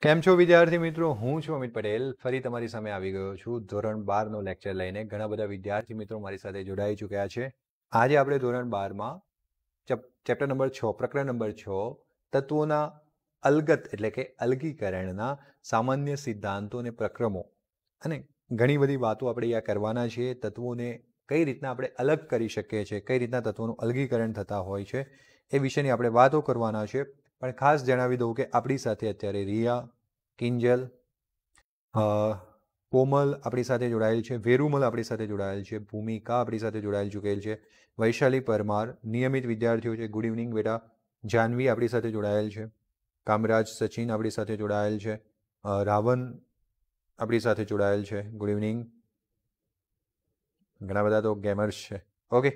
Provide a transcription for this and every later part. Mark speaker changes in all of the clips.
Speaker 1: કેમ છો વિદ્યાર્થી મિત્રો? હું છું અમિત પટેલ. ફરી તમારી સામે આવી ગયો છું ધોરણ 12નો લેક્ચર લઈને. ઘણા બધા વિદ્યાર્થી મિત્રો મારી સાથે જોડાઈ ચૂક્યા છે. આજે આપણે ધોરણ 12માં ચેપ્ટર નંબર 6 પ્રકરણ નંબર 6 તત્વોના અલગત એટલે કે અલગીકરણના સામાન્ય સિદ્ધાંતો અને પ્રક્રમો અને ઘણી બધી વાતો આપણે અહીંયા કરવાના છીએ. તત્વોને કઈ રીતના આપણે અલગ કરી શકીએ છીએ, કઈ રીતના તત્વોનું અલગીકરણ થતા હોય છે એ વિશેની આપણે વાતો કરવાના છે. પણ ખાસ જણાવી દઉં કે આપણી સાથે અત્યારે રિયા, કિંજલ, કોમલ આપણી સાથે જોડાયેલ છે, વેરુમલ આપણી સાથે જોડાયેલ છે, ભૂમિકા આપણી સાથે જોડાયેલ ચૂકેલ છે, વૈશાલી પરમાર નિયમિત વિદ્યાર્થીઓ છે. ગુડ ઇવનિંગ બેટા. જાનવી આપણી સાથે જોડાયેલ છે, કામરાજ સચિન આપણી સાથે જોડાયેલ છે, રાવણ આપણી સાથે જોડાયેલ છે. Good evening. ઘણા બધા તો ગેમર્સ છે. ઓકે.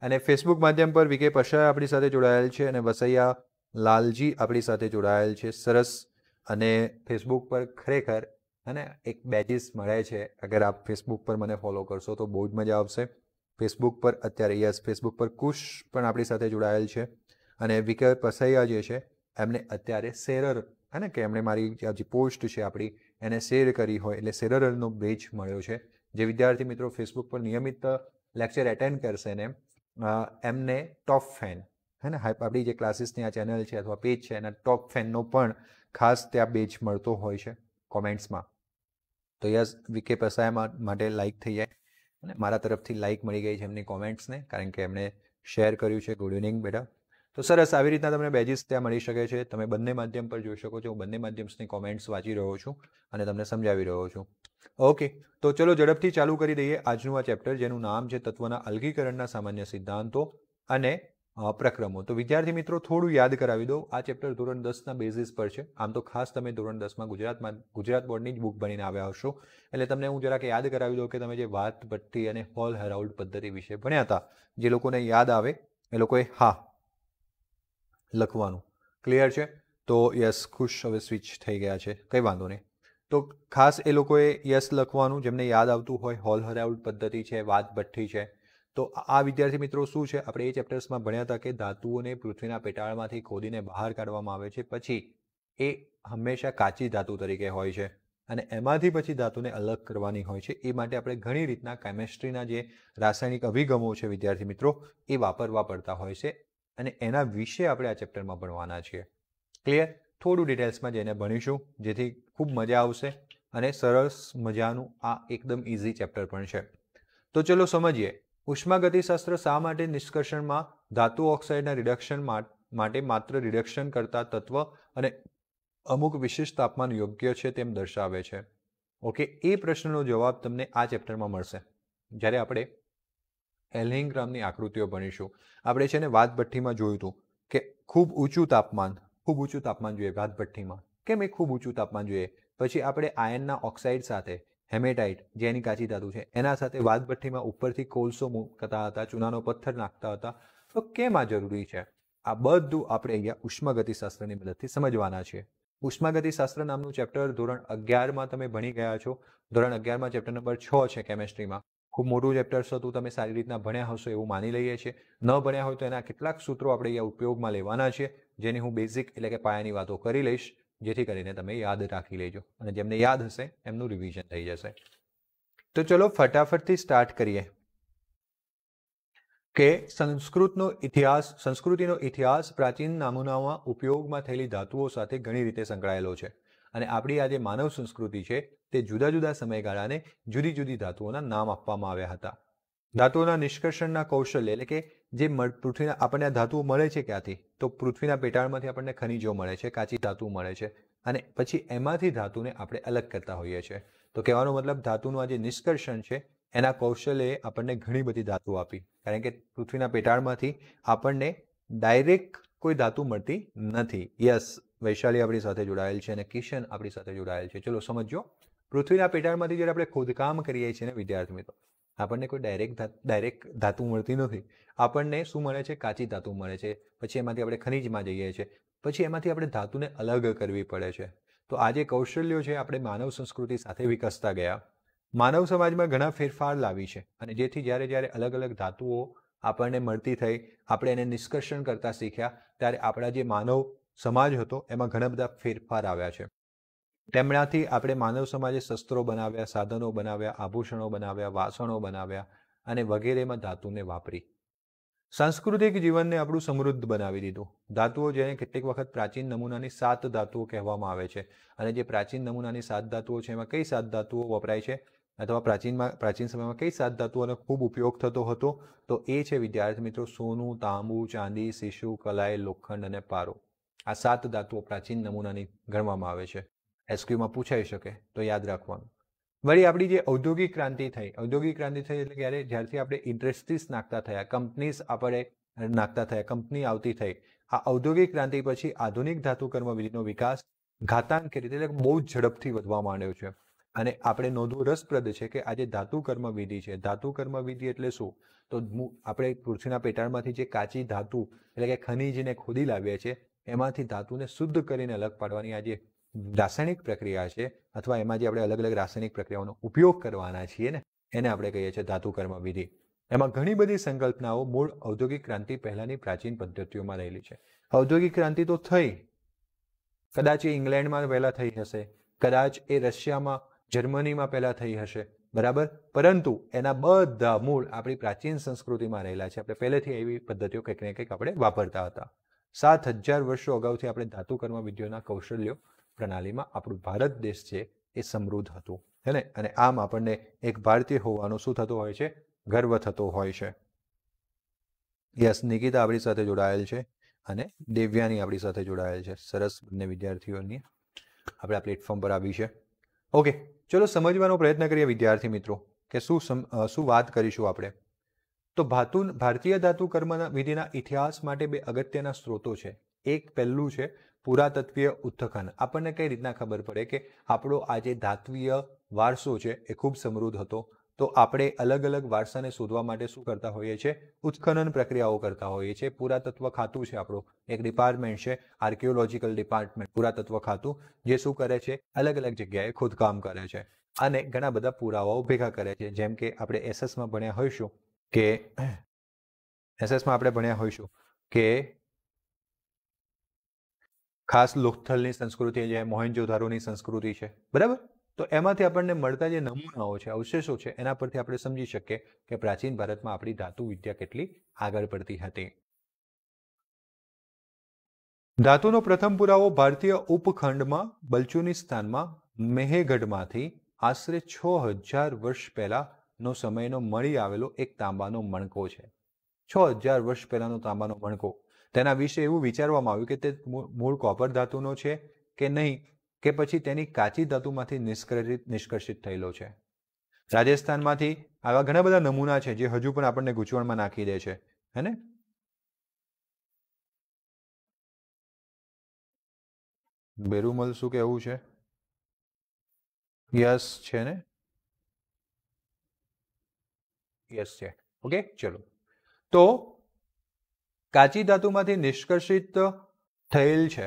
Speaker 1: અને ફેસબુક માધ્યમ પર વિકે પશા આપણી સાથે જોડાયેલ છે અને વસૈયા લાલજી આપણી સાથે જોડાયેલ છે. સરસ. અને ફેસબુક પર ખરેખર અને એક બેચીસ મળે છે. અગર આપ ફેસબુક પર મને ફોલો કરશો તો બહુ જ મજા આવશે. ફેસબુક પર અત્યારે ફેસબુક પર કુશ પણ આપણી સાથે જોડાયેલ છે અને વિકે પસૈયા જે છે એમને અત્યારે શેરર હે ને કે એમણે મારી જે પોસ્ટ છે આપણી એને શેર કરી હોય એટલે શેરરનો બેચ મળ્યો છે. જે વિદ્યાર્થી મિત્રો ફેસબુક પર નિયમિત લેક્ચર એટેન્ડ કરશે ને એમને ટોપ ફેન હે ને આપણી જે ક્લાસીસની આ ચેનલ છે અથવા પેજ છે એના ટોપ ફેનનો પણ ખાસ ત્યાં બેચ મળતો હોય છે કોમેન્ટ્સમાં. તો યસ, વિકે પસાયા માટે લાઇક થઈ જાય અને મારા તરફથી લાઇક મળી ગઈ છે એમની કોમેન્ટ્સને, કારણ કે એમણે શેર કર્યું છે. ગુડ ઇવનિંગ બેટા. તો સરસ, આવી રીતના તમને બેજીસ ત્યાં મળી શકે છે. તમે બંને માધ્યમ પર જોઈ શકો છો. હું બંને માધ્યમની કોમેન્ટ્સ વાંચી રહ્યો છું અને તમને સમજાવી રહ્યો છું. ઓકે, તો ચલો ઝડપથી ચાલુ કરી દઈએ આજનું આ ચેપ્ટર, જેનું નામ છે તત્વના અલગીકરણના સામાન્ય સિદ્ધાંતો અને પ્રક્રમો. તો વિદ્યાર્થી મિત્રો થોડું યાદ કરાવી દો. આ ચેપ્ટર ધોરણ 10ના બેઝિસ પર છે. આમ તો ખાસ તમે ધોરણ 10માં ગુજરાત બોર્ડની જ બુક ભણીને આવ્યા હશો, એટલે તમને હું જરાક યાદ કરાવી દઉં કે તમે જે વાત ભઠ્ઠી અને હોલ હેરાઉલ્ડ પદ્ધતિ વિશે ભણ્યા હતા, જે લોકોને યાદ આવે એ લોકોએ હા લખવાનું. ક્લિયર છે? તો યસ, ખુશ હવે સ્વિચ થઈ ગયા છે, કંઈ વાંધો નહીં. તો ખાસ એ લોકોએ યસ લખવાનું જેમને યાદ આવતું હોય. હોલ હેરાઉલ્ડ પદ્ધતિ છે, વાત ભઠ્ઠી છે. તો આ વિદ્યાર્થી મિત્રો શું છે, આપણે એ ચેપ્ટર્સમાં ભણ્યા હતા કે ધાતુઓને પૃથ્વીના પેટાળમાંથી ખોદીને બહાર કાઢવામાં આવે છે, પછી એ હંમેશા કાચી ધાતુ તરીકે હોય છે અને એમાંથી પછી ધાતુને અલગ કરવાની હોય છે. એ માટે આપણે ઘણી રીતના કેમેસ્ટ્રીના જે રાસાયણિક અભિગમો છે વિદ્યાર્થી મિત્રો એ વાપરવા પડતા હોય છે અને એના વિશે આપણે આ ચેપ્ટરમાં ભણવાના છીએ. ક્લિયર? થોડું ડિટેલ્સમાં જઈને ભણીશું જેથી ખૂબ મજા આવશે અને સરસ મજાનું આ એકદમ ઇઝી ચેપ્ટર પણ છે. તો ચલો સમજીએ. ઉષ્માગતિશાસ્ત્ર શા માટે નિષ્કર્ષણમાં ધાતુ ઓક્સાઇડના રિડક્શન માટે માત્ર રિડક્શન કરતા તત્વ અને અમુક વિશિષ્ટ તાપમાન યોગ્ય છે તેમ દર્શાવે છે? ઓકે, એ પ્રશ્નનો જવાબ તમને આ ચેપ્ટરમાં મળશે જ્યારે આપણે એલ્હિંગ્રામની આકૃતિઓ ભણીશું. આપણે છે ને વાત ભઠ્ઠીમાં જોયું હતું કે ખૂબ ઊંચું તાપમાન જોઈએ વાત ભઠ્ઠીમાં. કેમ એ ખૂબ ઊંચું તાપમાન જોઈએ? પછી આપણે આયનના ઓક્સાઇડ સાથે હેમેટાઇટ જે એની કાચી ધાતુ છે એના સાથે વાત ભઠ્ઠીમાં ઉપરથી કોલસો મૂકતા હતા, ચૂનાનો પથ્થર નાખતા હતા. તો કેમ આ જરૂરી છે? આ બધું આપણે અહીંયા ઉષ્માગતિશાસ્ત્રની મદદથી સમજવાના છીએ. ઉષ્માગતિશાસ્ત્ર નામનું ચેપ્ટર ધોરણ 11માં તમે ભણી ગયા છો. ધોરણ 11માં ચેપ્ટર નંબર 6 છે કેમેસ્ટ્રીમાં. ખૂબ મોટું ચેપ્ટર હતું, તમે સારી રીતના ભણ્યા હશો એવું માની લઈએ છીએ. ન ભણ્યા હોય તો એના કેટલાક સૂત્રો આપણે અહીંયા ઉપયોગમાં લેવાના છે, જેની હું બેઝિક એટલે કે પાયાની વાતો કરી લઈશ, જેથી કરીને તમે યાદ રાખી લેજો અને જેમને યાદ હશે એમનું રિવિઝન થઈ જશે. તો ચલો ફટાફટથી સ્ટાર્ટ કરીએ કે સંસ્કૃતિનો ઇતિહાસ પ્રાચીન નમૂનાઓમાં ઉપયોગમાં થયેલી ધાતુઓ સાથે ઘણી રીતે સંકળાયેલો છે અને આપણી આ જે માનવ સંસ્કૃતિ છે તે જુદા જુદા સમયગાળાને જુદી જુદી ધાતુઓના નામ આપવામાં આવ્યા હતા. ધાતુઓના નિષ્કર્ષણના કૌશલ્ય એટલે કે જે પૃથ્વીના આપણને આ ધાતુઓ મળે છે ક્યાંથી? તો પૃથ્વીના પેટાળમાંથી આપણને ખનિજો મળે છે, કાચી ધાતુ મળે છે અને પછી એમાંથી ધાતુને આપણે અલગ કરતા હોઈએ છીએ. તો કહેવાનો મતલબ ધાતુનું આ જે નિષ્કર્ષણ છે એના કૌશલ્યએ આપણને ઘણી બધી ધાતુ આપી, કારણ કે પૃથ્વીના પેટાળમાંથી આપણને ડાયરેક્ટ કોઈ ધાતુ મળતી નથી. યસ, વૈશાલી આપણી સાથે જોડાયેલ છે અને કિશન આપણી સાથે જોડાયેલ છે. ચલો સમજો. પૃથ્વીના પેટાળમાંથી જ્યારે આપણે ખોદકામ કરીએ છીએ ને વિદ્યાર્થી મિત્રો, આપણને કોઈ ડાયરેક્ટ ધાતુ મળતી નથી. આપણને શું મળે છે? કાચી ધાતુ મળે છે. પછી એમાંથી આપણે ખનિજમાં જઈએ છીએ, પછી એમાંથી આપણે ધાતુને અલગ કરવી પડે છે. તો આ જે કૌશલ્યો છે આપણે માનવ સંસ્કૃતિ સાથે વિકસતા ગયા. માનવ સમાજમાં ઘણા ફેરફાર લાવી છે અને જેથી જ્યારે અલગ અલગ ધાતુઓ આપણને મળતી થઈ, આપણે એને નિષ્કર્ષણ કરતા શીખ્યા, ત્યારે આપણા જે માનવ સમાજ હતો એમાં ઘણા બધા ફેરફાર આવ્યા છે. તેમનાથી આપણે માનવ સમાજે શસ્ત્રો બનાવ્યા, સાધનો બનાવ્યા, આભૂષણો બનાવ્યા, વાસણો બનાવ્યા અને વગેરેમાં ધાતુને વાપરી. સાંસ્કૃતિક જીવનને આપણું સમૃદ્ધ બનાવી દીધું. ધાતુઓ જેને કેટલીક વખત પ્રાચીન નમૂનાની 7 ધાતુઓ કહેવામાં આવે છે. અને જે પ્રાચીન નમૂનાની 7 ધાતુઓ છે એમાં કઈ 7 ધાતુઓ વપરાય છે અથવા પ્રાચીન સમયમાં કઈ 7 ધાતુઓનો ખૂબ ઉપયોગ થતો હતો? તો એ છે વિદ્યાર્થી મિત્રો સોનું, તાંબુ, ચાંદી, સીસુ, કલાઈ, લોખંડ અને પારો. આ 7 ધાતુઓ પ્રાચીન નમૂનાની ગણવામાં આવે છે. એસક્યુમાં પૂછાઈ શકે તો યાદ રાખવાનું. વળી આપણી જે ઔદ્યોગિક ક્રાંતિ થઈ એટલે ક્યારે? જ્યારથી આપણે ઇન્ડસ્ટ્રીઝ નાખતા થયા, કંપનીઝ આપણે નાખતા થયા, કંપની આવતી થઈ. આ ઔદ્યોગિક ક્રાંતિ પછી આધુનિક ધાતુ કર્મવિધિનો વિકાસ ઘાતાંકીય રીતે એટલે બહુ જ ઝડપથી વધવા માંડ્યો છે. અને આપણે નોંધવું રસપ્રદ છે કે આજે ધાતુ કર્મવિધિ છે. ધાતુ કર્મવિધિ એટલે શું? તો આપણે પૃથ્વીના પેટાળમાંથી જે કાચી ધાતુ એટલે કે ખનીજને ખોદી લાવીએ છીએ એમાંથી ધાતુને શુદ્ધ કરીને અલગ પાડવાની આજે રાસાયણિક પ્રક્રિયા છે અથવા એમાં જે આપણે અલગ અલગ રાસાયણિક પ્રક્રિયાઓનો ઉપયોગ કરવાના છીએ ને એને આપણે કહીએ છીએ ધાતુ કર્મવિધિ. એમાં ઘણી બધી સંકલ્પનાઓ મૂળ ઔદ્યોગિક ક્રાંતિ પહેલાની પ્રાચીન પદ્ધતિઓમાં રહેલી છે. ઔદ્યોગિક ક્રાંતિ તો થઈ, કદાચ એ ઇંગ્લેન્ડમાં પહેલા થઈ હશે, કદાચ એ રશિયામાં, જર્મનીમાં પહેલા થઈ હશે, બરાબર, પરંતુ એના બધા મૂળ આપણી પ્રાચીન સંસ્કૃતિમાં રહેલા છે. આપણે પહેલેથી એવી પદ્ધતિઓ કંઈક ને કંઈક આપણે વાપરતા હતા. 7000 વર્ષો અગાઉથી આપણે ધાતુ કર્મવિધિઓના કૌશલ્યો પ્રણાલીમાં આપણું ભારત દેશ છે એ સમૃદ્ધ હતું, હે ને? અને આમ આપણને એક ભારતીય હોવાનો શું થતો હોય છે? ગર્વ થતો હોય છે. યસ, નિકિતા આપણી સાથે જોડાયેલ છે અને દેવ્યાની આપણી સાથે જોડાયેલ છે. સરસ, બંને વિદ્યાર્થીઓની આપણે આ પ્લેટફોર્મ પર આવી છે. ઓકે, ચલો સમજવાનો પ્રયત્ન કરીએ વિદ્યાર્થી મિત્રો કે શું વાત કરીશું આપણે. તો ભારતીય ધાતુ કર્મના વિધિના ઇતિહાસ માટે 2 અગત્યના સ્ત્રોતો છે. એક પહેલું છે પુરાતત્વીય ઉત્ખનન. આપણને કઈ રીતના ખબર પડે કે આપણો આ જે ધાત્વીય વારસો છે એ ખૂબ સમૃદ્ધ હતો? તો આપણે અલગ અલગ વારસાને શોધવા માટે શું કરતા હોઈએ છીએ? ઉત્ખનન પ્રક્રિયાઓ કરતા હોઈએ છીએ. પુરાતત્વ ખાતું છે આપણું, એક ડિપાર્ટમેન્ટ છે, આર્કિયોલોજીકલ ડિપાર્ટમેન્ટ, પુરાતત્વ ખાતું, જે શું કરે છે? અલગ અલગ જગ્યાએ ખોદકામ કરે છે અને ઘણા બધા પુરાવાઓ ભેગા કરે છે. જેમ કે આપણે એસએસમાં ભણ્યા હોઈશું કે ખાસ લોથલની સંસ્કૃતિ જે મોહેન્જો-દારોની સંસ્કૃતિ છે, બરાબર? તો એમાંથી આપણને મળતા જે નમૂનાઓ છે, અવશેષો છે, એના પરથી આપણે સમજી શકીએ કે પ્રાચીન ભારતમાં આપણી ધાતુ વિદ્યા કેટલી આગળ પડતી હતી. ધાતુનો પ્રથમ પુરાવો ભારતીય ઉપખંડમાં બલ્ચુનિસ્તાનમાં મેહેગઢમાંથી આશરે 6000 વર્ષ પહેલાનો સમયનો મળી આવેલો એક તાંબાનો મણકો છે. 6000 વર્ષ પહેલાનો તાંબાનો મણકો. તેના વિશે એવું વિચારવામાં આવ્યું કે તે મૂળ કોપર ધાતુનો છે કે નહીં, કે પછી તેની કાચી ધાતુમાંથી નિષ્કર્ષિત થયેલો છે. રાજસ્થાનમાંથી આવા ઘણા બધા નમૂના છે જે હજુ પણ આપણને ગૂંચવણમાં નાખી દે છે, હે ને? બેરુમલ શું કહેવું છે? યસ છે ને? યસ છે. ઓકે, ચલો. તો કાચી ધાતુમાંથી નિષ્કર્ષિત થયેલ છે.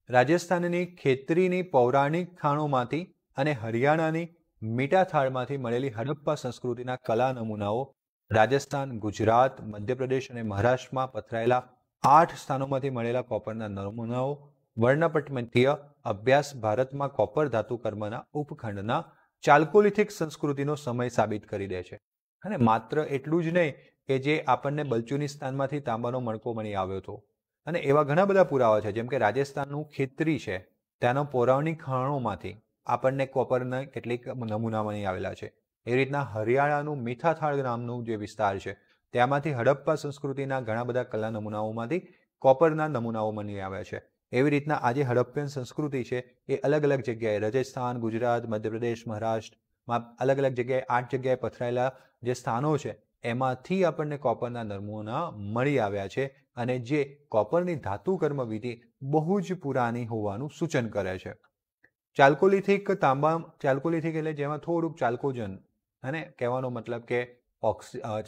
Speaker 1: રાજસ્થાનની ખેતરીની પૌરાણિક ખાણોમાંથી અને હરિયાણાની મીઠાથાળમાંથી મળેલી હડપ્પા સંસ્કૃતિના કલા નમૂનાઓ રાજસ્થાન, ગુજરાત, મધ્યપ્રદેશ અને મહારાષ્ટ્રમાં પથરાયેલા 8 સ્થાનોમાંથી મળેલા કોપરના નમૂનાઓ વર્ણપટમીય અભ્યાસ ભારતમાં કોપર ધાતુ કર્મના ઉપખંડના ચાલ્કોલિથિક સંસ્કૃતિનો સમય સાબિત કરી દે છે. અને માત્ર એટલું જ નહીં કે જે આપણને બલ્ચુનિસ્તાનમાંથી તાંબાનો મણકો મળી આવ્યો હતો, અને એવા ઘણા બધા પુરાવા છે. જેમ કે રાજસ્થાનનું ખેતરી છે, ત્યાંનો પૌરાણિક ખાણોમાંથી આપણને કોપરના કેટલીક નમૂના મળી આવેલા છે. એવી રીતના હરિયાણાનું મીઠાથાળ નામનું જે વિસ્તાર છે ત્યાંમાંથી હડપ્પા સંસ્કૃતિના ઘણા બધા કલા નમૂનાઓમાંથી કોપરના નમૂનાઓ મળી આવ્યા છે. એવી રીતના આજે હડપ્પન સંસ્કૃતિ છે એ અલગ અલગ જગ્યાએ રાજસ્થાન, ગુજરાત, મધ્યપ્રદેશ, મહારાષ્ટ્રમાં અલગ અલગ જગ્યાએ 8 જગ્યાએ પથરાયેલા જે સ્થાનો છે એમાંથી આપણને કોપરના નમૂના મળી આવ્યા છે અને જે કોપરની ધાતુ કર્મ વિધિ બહુ જ પુરાની હોવાનું સૂચન કરે છે. ચાલ્કોલિથિક એટલે જેમાં થોડુંક ચાલ્કોજન, અને કહેવાનો મતલબ કે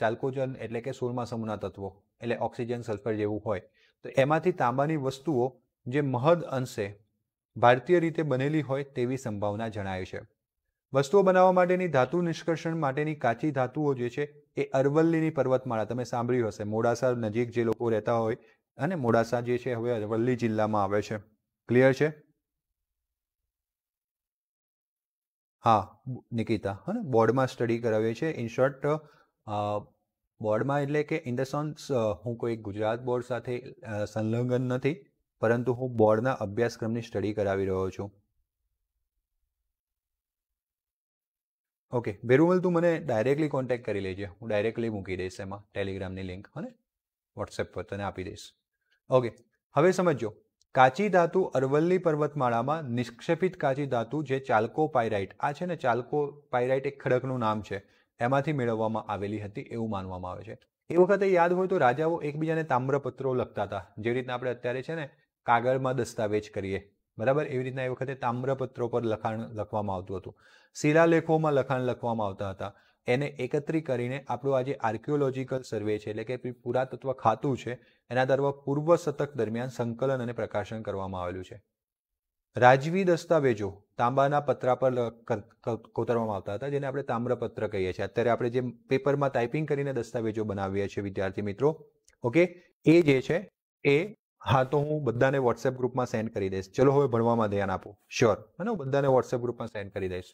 Speaker 1: ચાલ્કોજન એટલે કે 16મા સમૂહના તત્વો એટલે ઓક્સિજન, સલ્ફર જેવું હોય, તો એમાંથી તાંબાની વસ્તુઓ જે મહદ અંશે ભારતીય રીતે બનેલી હોય તેવી સંભાવના જણાય છે. વસ્તુઓ બનાવવા માટેની ધાતુ નિષ્કર્ષણ માટેની કાચી ધાતુઓ જે છે એ અરવલ્લીની પર્વતમાળા, તમે સાંભળ્યું હશે, મોડાસા નજીક જે લોકો રહેતા હોય, અને મોડાસા જે છે હવે અરવલ્લી જિલ્લામાં આવે છે. ક્લિયર છે? હા નિકિતા, હા ને, બોર્ડમાં સ્ટડી કરાવીએ છીએ. ઇન શોર્ટ બોર્ડમાં એટલે કે ઇન ધ સેન્સ હું કોઈ ગુજરાત બોર્ડ સાથે સંલગ્ન નથી, પરંતુ હું બોર્ડના અભ્યાસક્રમની સ્ટડી કરાવી રહ્યો છું. ઓકે વેરુમલ, તું મને ડાયરેક્ટલી કોન્ટેક્ટ કરી લેજે, હું ડાયરેક્ટલી મૂકી દઈશ એમાં ટેલિગ્રામની લિંક, હા ને, વોટ્સએપ પર તને આપી દઈશ. ઓકે, હવે સમજો, કાચી ધાતુ અરવલ્લી પર્વતમાળામાં નિક્ષેપિત કાચી ધાતુ જે ચાલ્કોપાયરાઇટ, આ છે ને ચાલ્કોપાયરાઇટ એક ખડકનું નામ છે, એમાંથી મેળવવામાં આવેલી હતી એવું માનવામાં આવે છે. એ વખતે યાદ હોય તો રાજાઓ એકબીજાને તામ્રપત્રો લખતા હતા, જેવી રીતના આપણે અત્યારે છે ને કાગળમાં દસ્તાવેજ કરીએ, બરાબર, એવી રીતના એ વખતે તામ્રપત્રો પર લખાણ લખવામાં આવતું હતું. શિલાલેખોમાં લખાણ લખવામાં આવતા હતા. એને એકત્રિત કરીને આપણું આજે આર્કિયોલોજીકલ સર્વે છે, એટલે કે પુરાતત્વ ખાતું છે, એના દ્વારા પૂર્વ શતક દરમિયાન સંકલન અને પ્રકાશન કરવામાં આવેલું છે. રાજવી દસ્તાવેજો તાંબાના પતરા પર કોતરવામાં આવતા હતા, જેને આપણે તામ્રપત્ર કહીએ છીએ. અત્યારે આપણે જે પેપરમાં ટાઈપિંગ કરીને દસ્તાવેજો બનાવીએ છીએ વિદ્યાર્થી મિત્રો, ઓકે, એ જે છે એ, હા તો હું બધાને વોટ્સએપ ગ્રુપમાં સેન્ડ કરી દઈશ. ચલો હવે ભણવામાં ધ્યાન આપો, શ્યોર, હા, હું બધાને વોટ્સએપ ગ્રુપમાં સેન્ડ કરી દઈશ.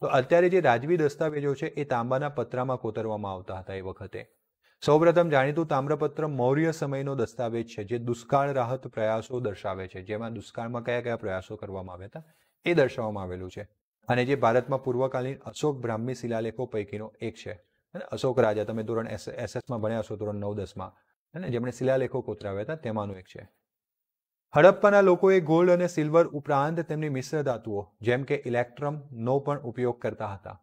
Speaker 1: તો અત્યારે જે રાજવી દસ્તાવેજો છે એ તાંબાના પત્રામાં કોતરવામાં આવતા હતા એ વખતે. સૌપ્રથમ જાણીતું તામ્રપત્ર મૌર્ય સમયનો દસ્તાવેજ છે, જે દુષ્કાળ રાહત પ્રયાસો દર્શાવે છે, જેમાં દુષ્કાળમાં કયા કયા પ્રયાસો કરવામાં આવ્યા હતા એ દર્શાવવામાં આવેલું છે. અને જે ભારતમાં પૂર્વકાલીન અશોક બ્રાહ્મી શિલાલેખો પૈકીનો એક છે. અશોક રાજા, તમે ધોરણ SS માં ભણ્યા છો, ધોરણ 9-10માં, અને જેમણે શિલાલેખો કોતરાવ્યા હતા તેમાંનું એક છે. હડપ્પાના લોકોએ ગોલ્ડ અને સિલ્વર ઉપરાંત તેમની મિશ્ર ધાતુઓ જેમ કે ઇલેક્ટ્રમનો પણ ઉપયોગ કરતા હતા.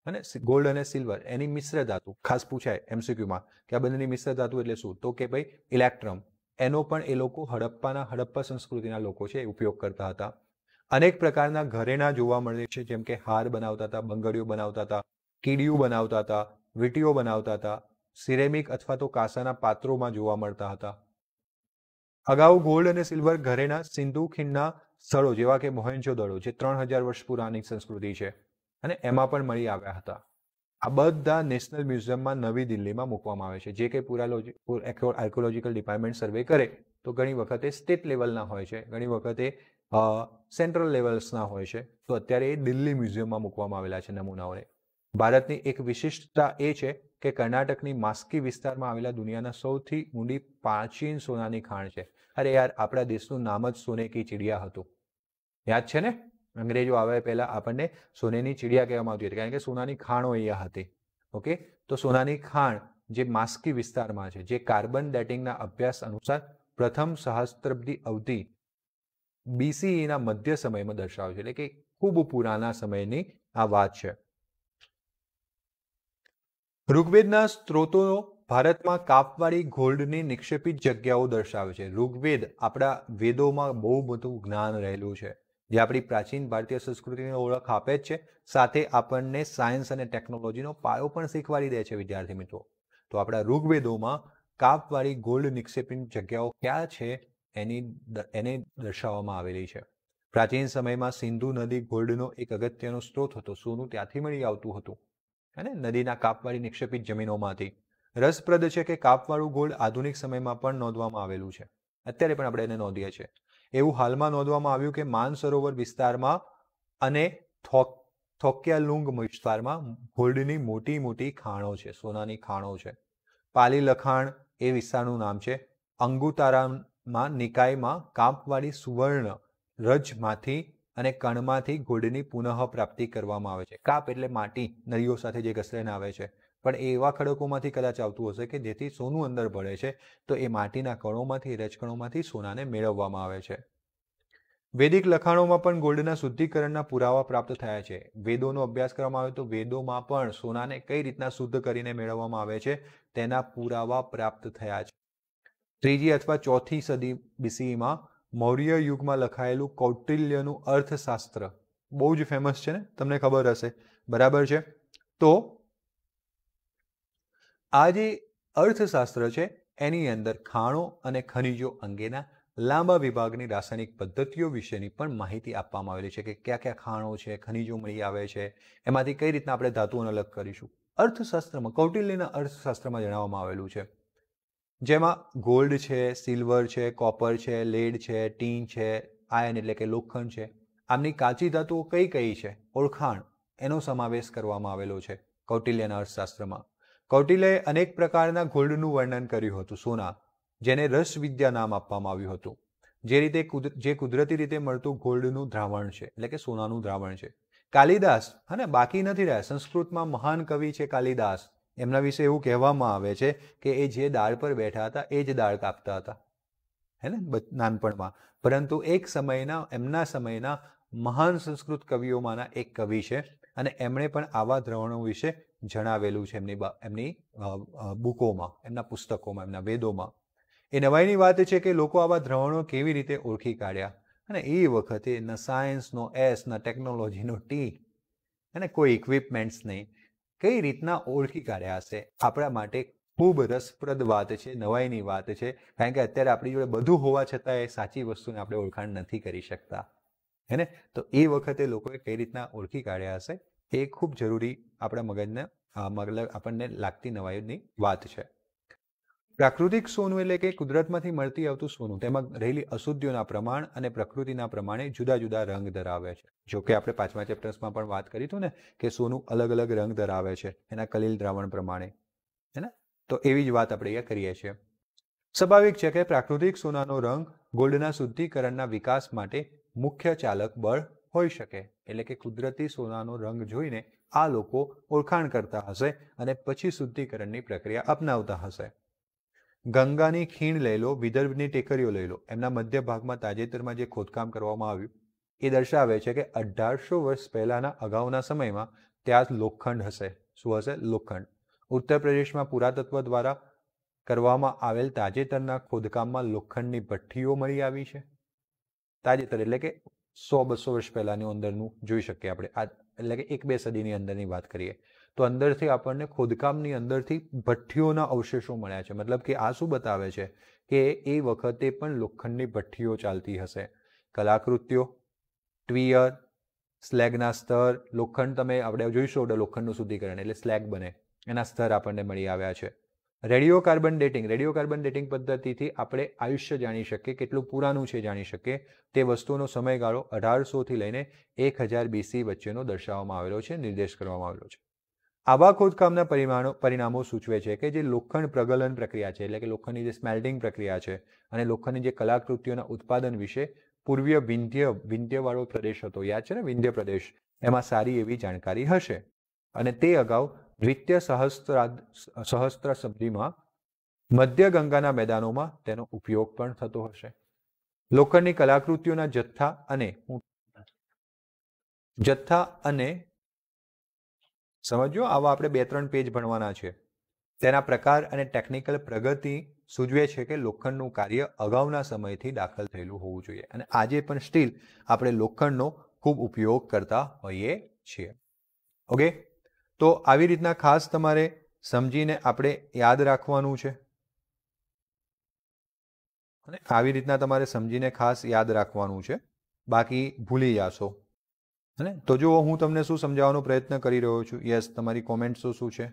Speaker 1: અને ગોલ્ડ અને સિલ્વર એની મિશ્ર ધાતુ ખાસ પૂછાય MCQમાં કે આ બંનેની મિશ્ર ધાતુ એટલે શું, તો કે ભાઈ ઇલેક્ટ્રમ, એનો પણ એ લોકો હડપ્પા સંસ્કૃતિના લોકો છે એ ઉપયોગ કરતા હતા. અનેક પ્રકારના ઘરેણા જોવા મળે છે, જેમ કે હાર બનાવતા હતા, બંગડીઓ બનાવતા હતા, કીડીયું બનાવતા હતા, વીંટીઓ બનાવતા હતા, સિરેમિક અથવા તો કાંસાના પાત્રોમાં જોવા મળતા હતા. અગાઉ ગોલ્ડ અને સિલ્વર ઘરેણા સિંધુ ખીણના સ્થળો જેવા કે મોહેન્જો-દડો, જે 3000 વર્ષ પુરાની સંસ્કૃતિ છે, અને એમાં પણ મળી આવ્યા હતા. આ બધા નેશનલ મ્યુઝિયમમાં નવી દિલ્હીમાં મૂકવામાં આવે છે. જે કંઈ આર્કિયોલોજીકલ ડિપાર્ટમેન્ટ સર્વે કરે તો ઘણી વખતે સ્ટેટ લેવલના હોય છે, ઘણી વખતે સેન્ટ્રલ લેવલ્સના હોય છે. તો અત્યારે એ દિલ્હી મ્યુઝિયમમાં મૂકવામાં આવેલા છે નમૂનાઓને. ભારતની એક વિશિષ્ટતા એ છે કે કર્ણાટકની માસ્કી વિસ્તારમાં આવેલા દુનિયાના સૌથી ઊંડી પ્રાચીન સોનાની ખાણ છે. અરે યાર, આપણા દેશનું નામ જ સોને કી ચિડિયા હતું, યાદ છે ને? અંગ્રેજો આવ્યા પહેલા આપણને સોનેની ચિડિયા કહેવામાં આવતી હતી, કારણ કે સોનાની ખાણો અહીંયા હતી. ઓકે, તો સોનાની ખાણ જે માસ્કી વિસ્તારમાં છે, જે કાર્બન ડેટિંગના અભ્યાસ અનુસાર પ્રથમ સહસ્ત્રાબ્દી અવધિ BCEના મધ્ય સમયમાં દર્શાવે છે, એટલે કે ખૂબ પુરાના સમયની આ વાત છે. ઋગ્વેદના સ્ત્રોતો ભારતમાં કાપવાળી ગોલ્ડની નિક્ષેપિત જગ્યાઓ દર્શાવે છે. ઋગ્વેદ આપણા વેદોમાં બહુ બધું જ્ઞાન રહેલું છે, જે આપણી પ્રાચીન ભારતીય સંસ્કૃતિની ઓળખ આપે જ છે, સાથે આપણને સાયન્સ અને ટેકનોલોજીનો પાયો પણ શીખવાડી દે છે વિદ્યાર્થી મિત્રો. તો આપણા ઋગ્વેદોમાં કાપવાળી ગોલ્ડ નિક્ષેપિત જગ્યાઓ ક્યાં છે એને દર્શાવવામાં આવેલી છે. પ્રાચીન સમયમાં સિંધુ નદી ગોલ્ડનો એક અગત્યનો સ્ત્રોત હતો. સોનું ત્યાંથી મળી આવતું હતું, અને નદીના કાપવાળી નિક્ષેપિત જમીનોમાંથી. રસપ્રદ છે કે કાપવાળું ગોલ્ડ આધુનિક સમયમાં પણ નોંધવામાં આવેલું છે. અત્યારે પણ આપણે એને નોંધીએ છીએ. એવું હાલમાં નોંધવામાં આવ્યું કે માનસરોવર વિસ્તારમાં અને થોક્યાલુંગ વિસ્તારમાં ગોલ્ડની મોટી મોટી ખાણો છે, સોનાની ખાણો છે. પાલી લખાણ એ વિસ્તારનું નામ છે. અંગુતારામાં નિકાયમાં કાપવાળી સુવર્ણ રજમાંથી અને કણમાંથી ગોલ્ડની પુનઃ પ્રાપ્તિ કરવામાં આવે છે. કાપ એટલે માટી, નદીઓ સાથે જે ઘસરાઈને આવે છે, પણ એ એવા ખડકોમાંથી કદાચ આવતું હશે કે જેથી સોનું અંદર ભળે છે, તો એ માટીના કણોમાંથી, રજકણોમાંથી સોનાને મેળવવામાં આવે છે. વૈદિક લખાણોમાં પણ ગોલ્ડના શુદ્ધિકરણના પુરાવા પ્રાપ્ત થયા છે. વેદોનો અભ્યાસ કરવામાં આવે તો વેદોમાં પણ સોનાને કઈ રીતના શુદ્ધ કરીને મેળવવામાં આવે છે તેના પુરાવા પ્રાપ્ત થયા છે. 3જી અથવા 4થી સદી BCEમાં મૌર્ય યુગમાં લખાયેલું કૌટિલ્યનું અર્થશાસ્ત્ર બહુ જ ફેમસ છે ને, તમને ખબર હશે, બરાબર છે? તો આ જે અર્થશાસ્ત્ર છે એની અંદર ખાણો અને ખનિજો અંગેના લાંબા વિભાગની રાસાયણિક પદ્ધતિઓ વિશેની પણ માહિતી આપવામાં આવેલી છે, કે કયા કયા ખાણો છે, ખનિજો મળી આવે છે, એમાંથી કઈ રીતના આપણે ધાતુઓને અલગ કરીશું. અર્થશાસ્ત્રમાં, કૌટિલ્યના અર્થશાસ્ત્રમાં જણાવવામાં આવેલું છે, જેમાં ગોલ્ડ છે, સિલ્વર છે, કોપર છે, લેડ છે, ટીન છે, આયર્ન એટલે કે લોખંડ છે, આમની કાચી ધાતુઓ કઈ કઈ છે, ઓળખાણ એનો સમાવેશ કરવામાં આવેલો છે કૌટિલ્યના અર્થશાસ્ત્રમાં. કૌટિલ્યએ અનેક પ્રકારના ગોલ્ડનું વર્ણન કર્યું હતું, સોના, જેને રસવિદ્યા નામ આપવામાં આવ્યું હતું. જે કુદરતી રીતે મળતું ગોલ્ડનું દ્રાવણ છે, એટલે કે સોનાનું દ્રાવણ છે. કાલિદાસ, હા ને, બાકી નથી રહ્યા, સંસ્કૃતમાં મહાન કવિ છે કાલિદાસ. એમના વિશે એવું કહેવામાં આવે છે કે એ જે દાળ પર બેઠા હતા એ જ દાળ કાપતા હતા, હે ને, નાનપણમાં. પરંતુ એમના સમયના મહાન સંસ્કૃત કવિઓમાંના એક કવિ છે અને એમણે પણ આવા દ્રવણો વિશે જણાવેલું છે એમની બુકોમાં, એમના પુસ્તકોમાં, એમના વેદોમાં. એ નવાઈની વાત છે કે લોકો આવા દ્રવણો કેવી રીતે ઓળખી કાઢ્યા, અને એ વખતે ન સાયન્સનો એસ, ન ટેકનોલોજીનો ટી, અને કોઈ ઇક્વિપમેન્ટ્સ નહીં. કઈ રીતના ઓળખી કાઢ્યા હશે, આપણા માટે ખૂબ રસપ્રદ વાત છે, નવાઈની વાત છે. કારણ કે અત્યારે આપણી જોડે બધું હોવા છતાં એ સાચી વસ્તુને આપણે ઓળખાણ નથી કરી શકતા, હે ને. તો એ વખતે લોકોએ કઈ રીતના ઓળખી કાઢ્યા હશે એ ખૂબ જરૂરી આપણા આપણને લાગતી નવાઈની વાત છે. પ્રાકૃતિક સોનું એટલે કે કુદરતમાંથી મળતી આવતું સોનું, તેમાં રહેલી અશુદ્ધિઓના પ્રમાણ અને પ્રકૃતિના પ્રમાણે જુદા જુદા રંગ ધરાવે છે. જો કે આપણે 5મા ચેપ્ટર્સમાં પણ વાત કરી હતું ને કે સોનું અલગ અલગ રંગ ધરાવે છે એના કલીલ દ્રાવણ પ્રમાણે, હે ને. તો એવી જ વાત આપણે અહીંયા કરીએ છીએ. સ્વાભાવિક છે કે પ્રાકૃતિક સોનાનો રંગ ગોલ્ડના શુદ્ધિકરણના વિકાસ માટે મુખ્ય ચાલક બળ હોઈ શકે. એટલે કે કુદરતી સોનાનો રંગ જોઈને આ લોકો ઓળખાણ કરતા હશે અને પછી શુદ્ધિકરણની પ્રક્રિયા અપનાવતા હશે. ગંગાની ખીણ લઈ લો, વિદર્ભની ટેકરીઓ લઈ લો, એમના મધ્ય ભાગમાં તાજેતરમાં જે ખોદકામ કરવામાં આવ્યું એ દર્શાવે છે કે 1800 વર્ષ પહેલાના અગાઉના સમયમાં ત્યાં લોખંડ હશે. શું હશે? લોખંડ. ઉત્તર પ્રદેશમાં પુરાતત્વ દ્વારા કરવામાં આવેલ તાજેતરના ખોદકામમાં લોખંડની ભઠ્ઠીઓ મળી આવી છે. તાજેતર એટલે કે 100-200 વર્ષ પહેલાની અંદરનું જોઈ શકીએ આપણે, એટલે કે 1-2 સદીની અંદરની વાત કરીએ તો અંદરથી આપણને ખોદકામની અંદરથી ભઠ્ઠીઓના અવશેષો મળ્યા છે. મતલબ કે આ શું બતાવે છે કે એ વખતે પણ લોખંડની ભઠ્ઠીઓ ચાલતી હશે. કલાકૃતિઓ, ટ્વીયર, સ્લેગના સ્તર, લોખંડ તમે આપણે જોઈશું લોખંડનું શુદ્ધિકરણ એટલે સ્લેગ બને, એના સ્તર આપણને મળી આવ્યા છે. રેડિયોકાર્બન ડેટિંગ પદ્ધતિથી આપણે આયુષ્ય જાણી શકીએ, કેટલું પુરાનું છે જાણી શકીએ. તે વસ્તુનો સમયગાળો 1800 થી લઈને 1000 BC વચ્ચેનો દર્શાવવામાં આવેલો છે, નિર્દેશ કરવામાં આવેલો છે. આવા ખોદકામના પરિણામો સૂચવે છે કે જે લોખંડ પ્રગલન પ્રક્રિયા છે, એટલે કે લોખંડની જે સ્મેલ્ટિંગ પ્રક્રિયા છે અને લોખંડની જે કલાકૃતિઓના ઉત્પાદન વિશે પૂર્વીય વિંધ્યવાળો પ્રદેશ હતો, યાદ છે ને, વિંધ્ય પ્રદેશ, એમાં સારી એવી જાણકારી હશે. અને તે અગાઉ દ્વિતીય સહસ્ત્રાબ્દીમાં મધ્ય ગંગાના મેદાનોમાં તેનો ઉપયોગ પણ થતો હશે. લોખંડની કલાકૃતિઓના જથ્થા અને સમજો, આવા આપણે 2-3 પેજ ભણવાના છે. તેના પ્રકાર અને ટેકનિકલ પ્રગતિ સૂચવે છે કે લોખંડનું કાર્ય અગાઉના સમયથી દાખલ થયેલું હોવું જોઈએ. અને આજે પણ સ્ટીલ આપણે લોખંડનો ખૂબ ઉપયોગ કરતા હોઈએ છીએ. ઓકે, તો આવી રીતના ખાસ તમારે સમજીને આપણે યાદ રાખવાનું છે. અને આવી રીતના તમારે સમજીને ખાસ યાદ રાખવાનું છે, બાકી ભૂલી જાશો. અને તો જો હું તમને શું સમજાવવાનો પ્રયત્ન કરી રહ્યો છું. યસ, તમારી કોમેન્ટ્સ શું છે?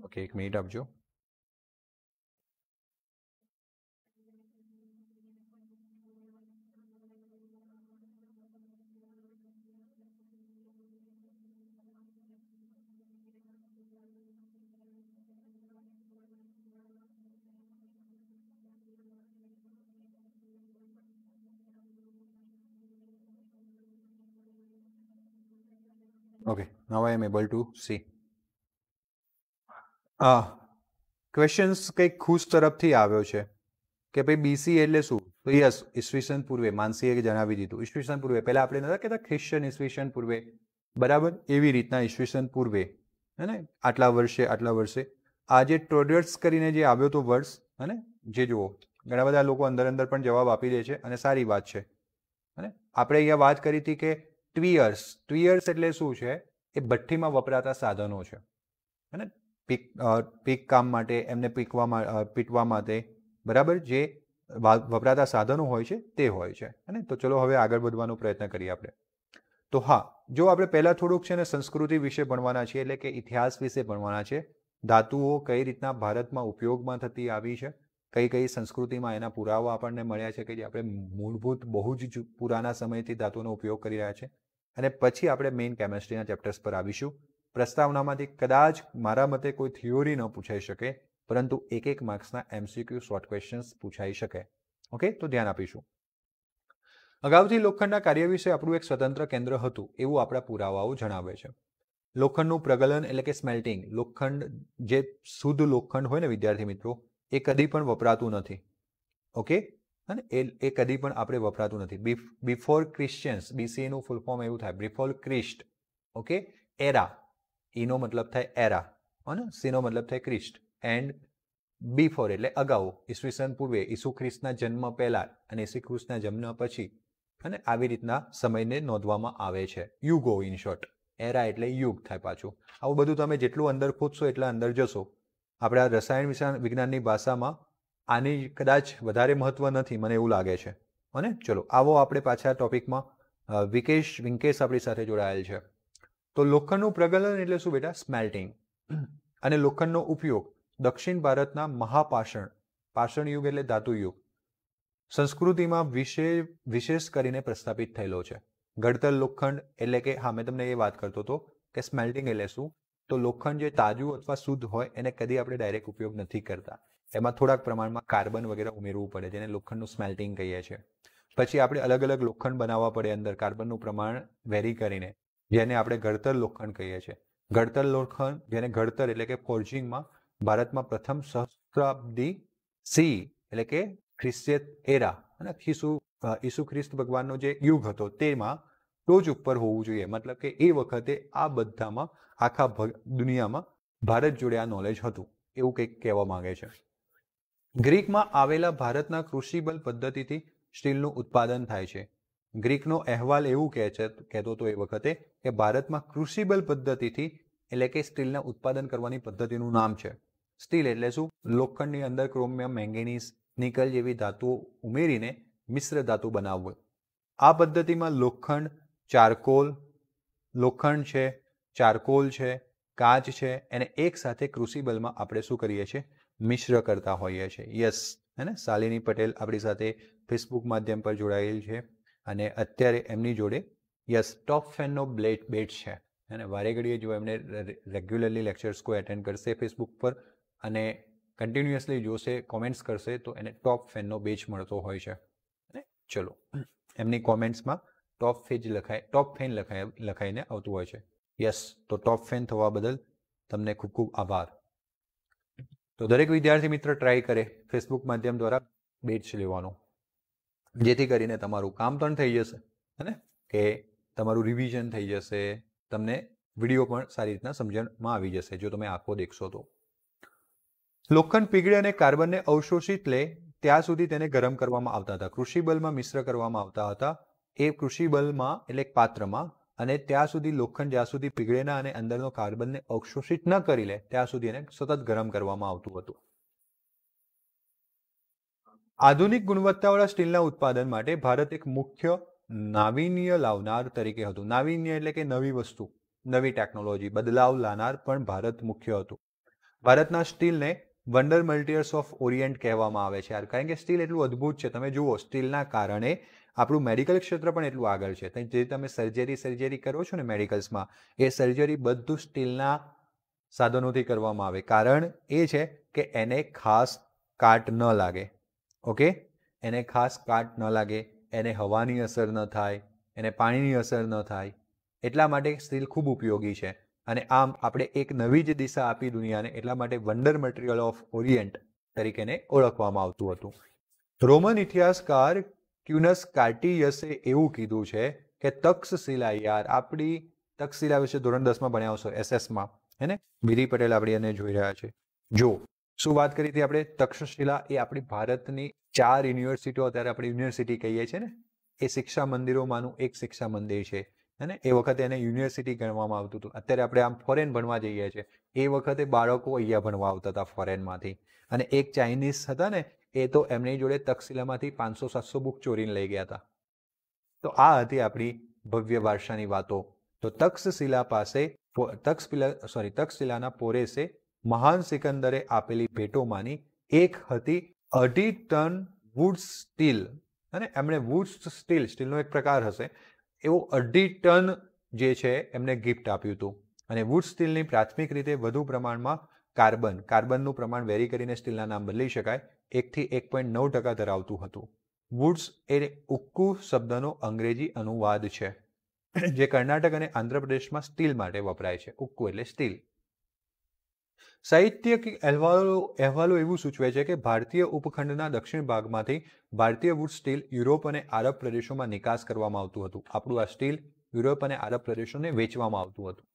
Speaker 1: ઓકે, 1 મિનિટ આપજો. Okay, now I am able to see. Questions કંઈક ખુશ તરફથી આવ્યો છે કે ભાઈ BC એટલે શું? તો યસ, ઈસવીસન પૂર્વે. માનસીએ જણાવી દીધું ઈસવીસન પૂર્વે. પહેલા આપણે નતા કહેતા ખ્રિશ્ચન ઈસવીસન પૂર્વે, બરાબર? એવી રીતના ઈસવીસન પૂર્વે, હે ને, આટલા વર્ષે આ જે ટ્રોડર્સ કરીને જે આવ્યો તો વર્ષ, હે ને, જે જુઓ ઘણા બધા લોકો અંદર પણ જવાબ આપી દે છે અને સારી વાત છે. અને આપણે અહીંયા વાત કરી હતી કે ટ્વીયર્સ એટલે શું છે? એ ભઠ્ઠીમાં વપરાતા સાધનો છે, હે ને, પીક કામ માટે, એમને પીટવા માટે, બરાબર, જે વપરાતા સાધનો હોય છે તે હોય છે. અને તો ચલો હવે આગળ વધવાનો પ્રયત્ન કરીએ આપણે. તો હા, જો આપણે પહેલાં થોડુંક છે ને સંસ્કૃતિ વિશે ભણવાના છીએ, એટલે કે ઇતિહાસ વિશે ભણવાના છે. ધાતુઓ કઈ રીતના ભારતમાં ઉપયોગમાં થતી આવી છે, કઈ કઈ સંસ્કૃતિમાં એના પુરાવા આપણને મળ્યા છે કે જે આપણે મૂળભૂત બહુ જ પુરાના સમયથી ધાતુનો ઉપયોગ કરી રહ્યા છે. અને પછી આપણે મેઇન કેમેસ્ટ્રીના ચેપ્ટર્સ પર આવીશું. પ્રસ્તાવનામાંથી કદાચ મારા મતે કોઈ થિયોરી ન પૂછાઈ શકે, પરંતુ એક માર્ક્સના MCQ શોર્ટ ક્વેશ્ચન્સ પૂછાઈ શકે. ઓકે, તો ધ્યાન આપીશું. અગાઉથી લોખંડના કાર્ય વિશે આપણું એક સ્વતંત્ર કેન્દ્ર હતું એવું આપણા પુરાવાઓ જણાવે છે. લોખંડનું પ્રગલન એટલે કે સ્મેલ્ટિંગ, લોખંડ જે શુદ્ધ લોખંડ હોય ને વિદ્યાર્થી મિત્રો, એ કદી પણ વપરાતું નથી. ઓકે, અને એ કદી પણ આપણે વપરાતું નથી. બિફોર ક્રિશ્ચિયન્સ, BCEનું ફૂલ ફોર્મ એવું થાય, બિફોર ક્રિસ્ટ. ઓકે, એરા, ઈનો મતલબ થાય એરા અને સીનો મતલબ થાય ક્રિસ્ટ, એન્ડ બિફોર એટલે અગાઉ, ઈસવીસન પૂર્વે, ઈસુ ખ્રિસ્તના જન્મ પહેલા અને ઈસુ ખ્રિસ્તના જન્મ પછી, અને આવી રીતના સમયને નોંધવામાં આવે છે. યુગો ઇન શોર્ટ, એરા એટલે યુગ થાય પાછું. આવું બધું તમે જેટલું અંદર ખોદશો એટલા અંદર જશો. આપણા રસાયણ વિજ્ઞાનની ભાષામાં આની કદાચ વધારે મહત્વ નથી, મને એવું લાગે છે. અને ચલો આવો આપણે પાછા ટોપિકમાં. વિંકેશ આપણી સાથે જોડાયેલ છે. તો લોખંડનું પ્રગલન એટલે શું બેટા? સ્મેલ્ટિંગ. અને લોખંડનો ઉપયોગ દક્ષિણ ભારતના મહાપાષણ, પાષણ યુગ એટલે ધાતુ યુગ, સંસ્કૃતિમાં વિશેષ કરીને પ્રસ્થાપિત થયેલો છે. ઘડતર લોખંડ એટલે કે હા, મેં તમને એ વાત કરતો હતો કે સ્મેલ્ટિંગ એટલે શું? તો લોખંડ જે તાજું અથવા શુદ્ધ હોય એને કદી આપણે ડાયરેક્ટ ઉપયોગ નથી કરતા. એમાં થોડાક પ્રમાણમાં કાર્બન વગેરે ઉમેરવું પડે, જેને લોખંડનું સ્મેલ્ટિંગ કહીએ છીએ. પછી આપણે અલગ અલગ લોખંડ બનાવવા પડે અંદર, કાર્બનનું પ્રમાણ વેરી કરીને, જેને આપણે ઘડતર લોખંડ કહીએ છીએ. ઘડતર લોખંડ, જેને ઘડતર એટલે કે ફોર્જિંગમાં ભારતમાં પ્રથમ સહસ્ત્રાબ્દી સી એટલે કે ખ્રિસ્તીય એરા અને ઈસુ ખ્રિસ્ત ભગવાનનો જે યુગ હતો તેમાં ટોચ ઉપર હોવું જોઈએ. મતલબ કે એ વખતે આ બધામાં આખા દુનિયામાં ભારત જોડે આ નોલેજ હતું એવું કંઈક કહેવા માંગે છે. ગ્રીકમાં આવેલા ભારતના કૃષિબલ પદ્ધતિથી સ્ટીલનું ઉત્પાદન થાય છે. ગ્રીકનો અહેવાલ એવું કહેતો હતો એ વખતે કે ભારતમાં કૃષિબલ પદ્ધતિથી એટલે કે સ્ટીલના ઉત્પાદન કરવાની પદ્ધતિનું નામ છે. સ્ટીલ એટલે શું? લોખંડની અંદર ક્રોમિયમ, મેંગેનીઝ, નિકલ જેવી ધાતુઓ ઉમેરીને મિશ્ર ધાતુ બનાવવું. આ પદ્ધતિમાં લોખંડ છે, ચારકોલ છે, કાચ છે, એને એક સાથે ક્રુસિબલમાં આપણે શું કરીએ છીએ? મિશ્ર કરતા હોઈએ છીએ. યસ, હે ને? શાલિની પટેલ આપણી સાથે ફેસબુક માધ્યમ પર જોડાયેલ છે અને અત્યારે એમની જોડે યસ ટોપ ફેનનો બેચ છે. અને વારે ઘડીએ જો એમને રેગ્યુલરલી લેક્ચર્સ કોઈ એટેન્ડ કરશે ફેસબુક પર અને કન્ટિન્યુઅસલી જોશે, કોમેન્ટ્સ કરશે, તો એને ટોપ ફેનનો બેચ મળતો હોય છે. અને ચલો, એમની કોમેન્ટ્સમાં ટોપ ફેન લખાઈને આવતું હોય છે. યસ, તો ટોપ ફેન થવા બદલ તમને ખૂબ ખૂબ આભાર. તો દરેક વિદ્યાર્થી મિત્ર ટ્રાય કરે ફેસબુક માધ્યમ દ્વારા બેચ લેવાનો, જેથી કરીને તમારું કામ પણ થઈ જશે અને કે તમારું રિવિઝન થઈ જશે, તમને વિડીયો પણ સારી રીતના સમજણમાં આવી જશે જો તમે આંખો દેખશો તો. લોખંડ પીગળે અને કાર્બનને અવશોષિત લે ત્યાં સુધી તેને ગરમ કરવામાં આવતા હતા. કૃષિબલમાં મિશ્ર કરવામાં આવતા હતા. એ કૃષિબલમાં એટલે પાત્રમાં, અને ત્યાં સુધી લોખંડ જ્યાં સુધી પીગળે ના અને અંદરનો કાર્બનને અવશોષિત ન કરી લે ત્યાં સુધી એને સતત ગરમ કરવામાં આવતું હતું. આધુનિક ગુણવત્તાવાળા સ્ટીલના ઉત્પાદન માટે ભારત એક મુખ્ય નાવીન્ય લાવનાર તરીકે હતું. નાવીન્ય એટલે કે નવી વસ્તુ, નવી ટેકનોલોજી, બદલાવ લાવનાર પણ ભારત મુખ્ય હતું. ભારતના સ્ટીલને વન્ડર મલ્ટીયર્સ ઓફ ઓરિયન્ટ કહેવામાં આવે છે યાર, કારણ કે સ્ટીલ એટલું અદ્ભુત છે. તમે જુઓ, સ્ટીલના કારણે આપણું મેડિકલ ક્ષેત્ર પણ એટલું આગળ છે. જે તમે સર્જરી કરો છો ને મેડિકલ્સમાં, એ સર્જરી બધું સ્ટીલના સાધનોથી કરવામાં આવે. કારણ એ છે કે એને ખાસ કાટ ન લાગે. ઓકે, એને ખાસ કાટ ન લાગે, એને હવાની અસર ન થાય, એને પાણીની અસર ન થાય, એટલા માટે સ્ટીલ ખૂબ ઉપયોગી છે. અને આમ આપણે એક નવી જ દિશા આપી દુનિયાને, એટલા માટે વન્ડર મટીરિયલ ઓફ ઓરિયન્ટ તરીકેને ઓળખવામાં આવતું હતું. રોમન ઇતિહાસકાર ક્યુનસ કાર્ટિયસે એવું કીધું છે કે તક્ષશિલા, યાર આપણી તક્ષશિલા વિશે ધોરણ 10માં ભણ્યા હશો SS માં, હે ને? બીરી પટેલ આપણી એને જોઈ રહ્યા છે. જો શું વાત કરી હતી આપણે? તક્ષશિલા એ આપણી ભારતની 4 યુનિવર્સિટીઓ, અત્યારે આપણે યુનિવર્સિટી કહીએ છીએ ને, એ શિક્ષા મંદિરોમાંનું એક શિક્ષા મંદિર છે. અને એ વખતે એને યુનિવર્સિટી ગણવામાં આવતું હતું. અત્યારે આપણે આમ ફોરેન ભણવા જઈએ છીએ, એ વખતે બાળકો અહીંયા ભણવા આવતા હતા ફોરેનમાંથી. અને એક ચાઇનીઝ હતા ને, એ તો એમની જોડે તક્ષશિલામાંથી 500-700 બુક ચોરીને લઈ ગયા હતા. તો આ હતી આપણી ભવ્ય વારસાની વાતો. તો તક્ષશિલા પાસે તક્ષશિલાના પોરેસે મહાન સિકંદરે આપેલી ભેટોમાંની એક હતી 2.5 ટન વુડ સ્ટીલ. અને એમણે વુડ સ્ટીલનો એક પ્રકાર હશે એવો 2.5 ટન જે છે એમને ગિફ્ટ આપ્યું હતું. અને વુડ સ્ટીલની પ્રાથમિક રીતે વધુ પ્રમાણમાં કાર્બનનું પ્રમાણ વેરી કરીને સ્ટીલના નામ બદલી શકાય 1 થી 1.9% ધરાવતું હતું. વુડ્સ એ ઉક્કુ શબ્દનો અંગ્રેજી અનુવાદ છે જે કર્ણાટક અને આંધ્રપ્રદેશમાં સ્ટીલ માટે વપરાય છે. ઉક્કુ એટલે સ્ટીલ. સાહિત્યિક અહેવાલો એવું સૂચવે છે કે ભારતીય ઉપખંડના દક્ષિણ ભાગમાંથી ભારતીય વુડ સ્ટીલ યુરોપ અને આરબ પ્રદેશોમાં નિકાસ કરવામાં આવતું હતું. આપણું આ સ્ટીલ યુરોપ અને આરબ પ્રદેશોને વેચવામાં આવતું હતું.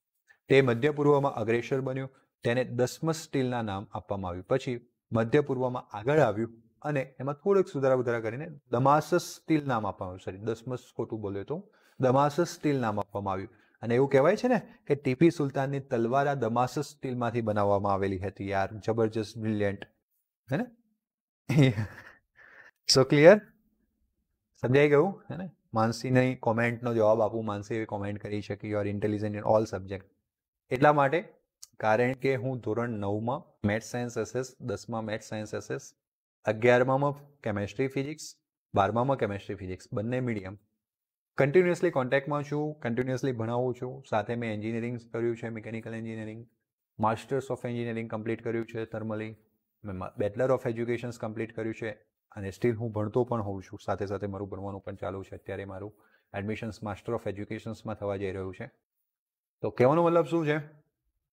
Speaker 1: તે મધ્ય પૂર્વમાં અગ્રેસર બન્યું. તેને દસમસ સ્ટીલના નામ આપવામાં આવ્યું. પછી મધ્ય પૂર્વમાં આગળ આવ્યું અને એમાં થોડોક સુધારા કરીને દમાસસ સ્ટીલ નામ આપવામાં આવ્યું. દસમસ ખોટું બોલ્યો તો દમાસસ સ્ટીલ નામ આપવામાં આવ્યું. અને એવું કહેવાય છે ને કે ટીપી સુલતાનની તલવાર આ દમાસસ સ્ટીલમાંથી બનાવવામાં આવેલી હતી. યાર જબરજસ્ત, બ્રિલિયન્ટ, હે ને? સો ક્લિયર? સમજાઈ ગયું? હે ને? માનસીની કોમેન્ટનો જવાબ આપું. માનસી એવી કોમેન્ટ કરી છે કે you are intelligent in all subject. એટલા માટે કારણ કે હું ધોરણ 9માં મેથ્સ સાયન્સ એસએસ, 10માં મેથ્સ સાયન્સ એસએસ, 11માં કેમેસ્ટ્રી ફિઝિક્સ, 12માં કેમેસ્ટ્રી ફિઝિક્સ, બંને મીડિયમ કન્ટિન્યુઅસલી કોન્ટેક્ટમાં છું, કન્ટિન્યુઅસલી ભણાવું છું. સાથે મેં એન્જિનિયરિંગ કર્યું છે, mechanical engineering, masters of engineering complete કર્યું છે થર્મલી, મેં બેચલર ઓફ એજ્યુકેશન્સ કમ્પ્લીટ કર્યું છે અને સ્ટીલ હું ભણતો પણ હોઉં છું. સાથે સાથે મારું ભણવાનું પણ ચાલુ છે. અત્યારે મારું એડમિશન્સ માસ્ટર ઓફ એજ્યુકેશન્સમાં થવા જઈ રહ્યું છે. તો કહેવાનો મતલબ શું છે?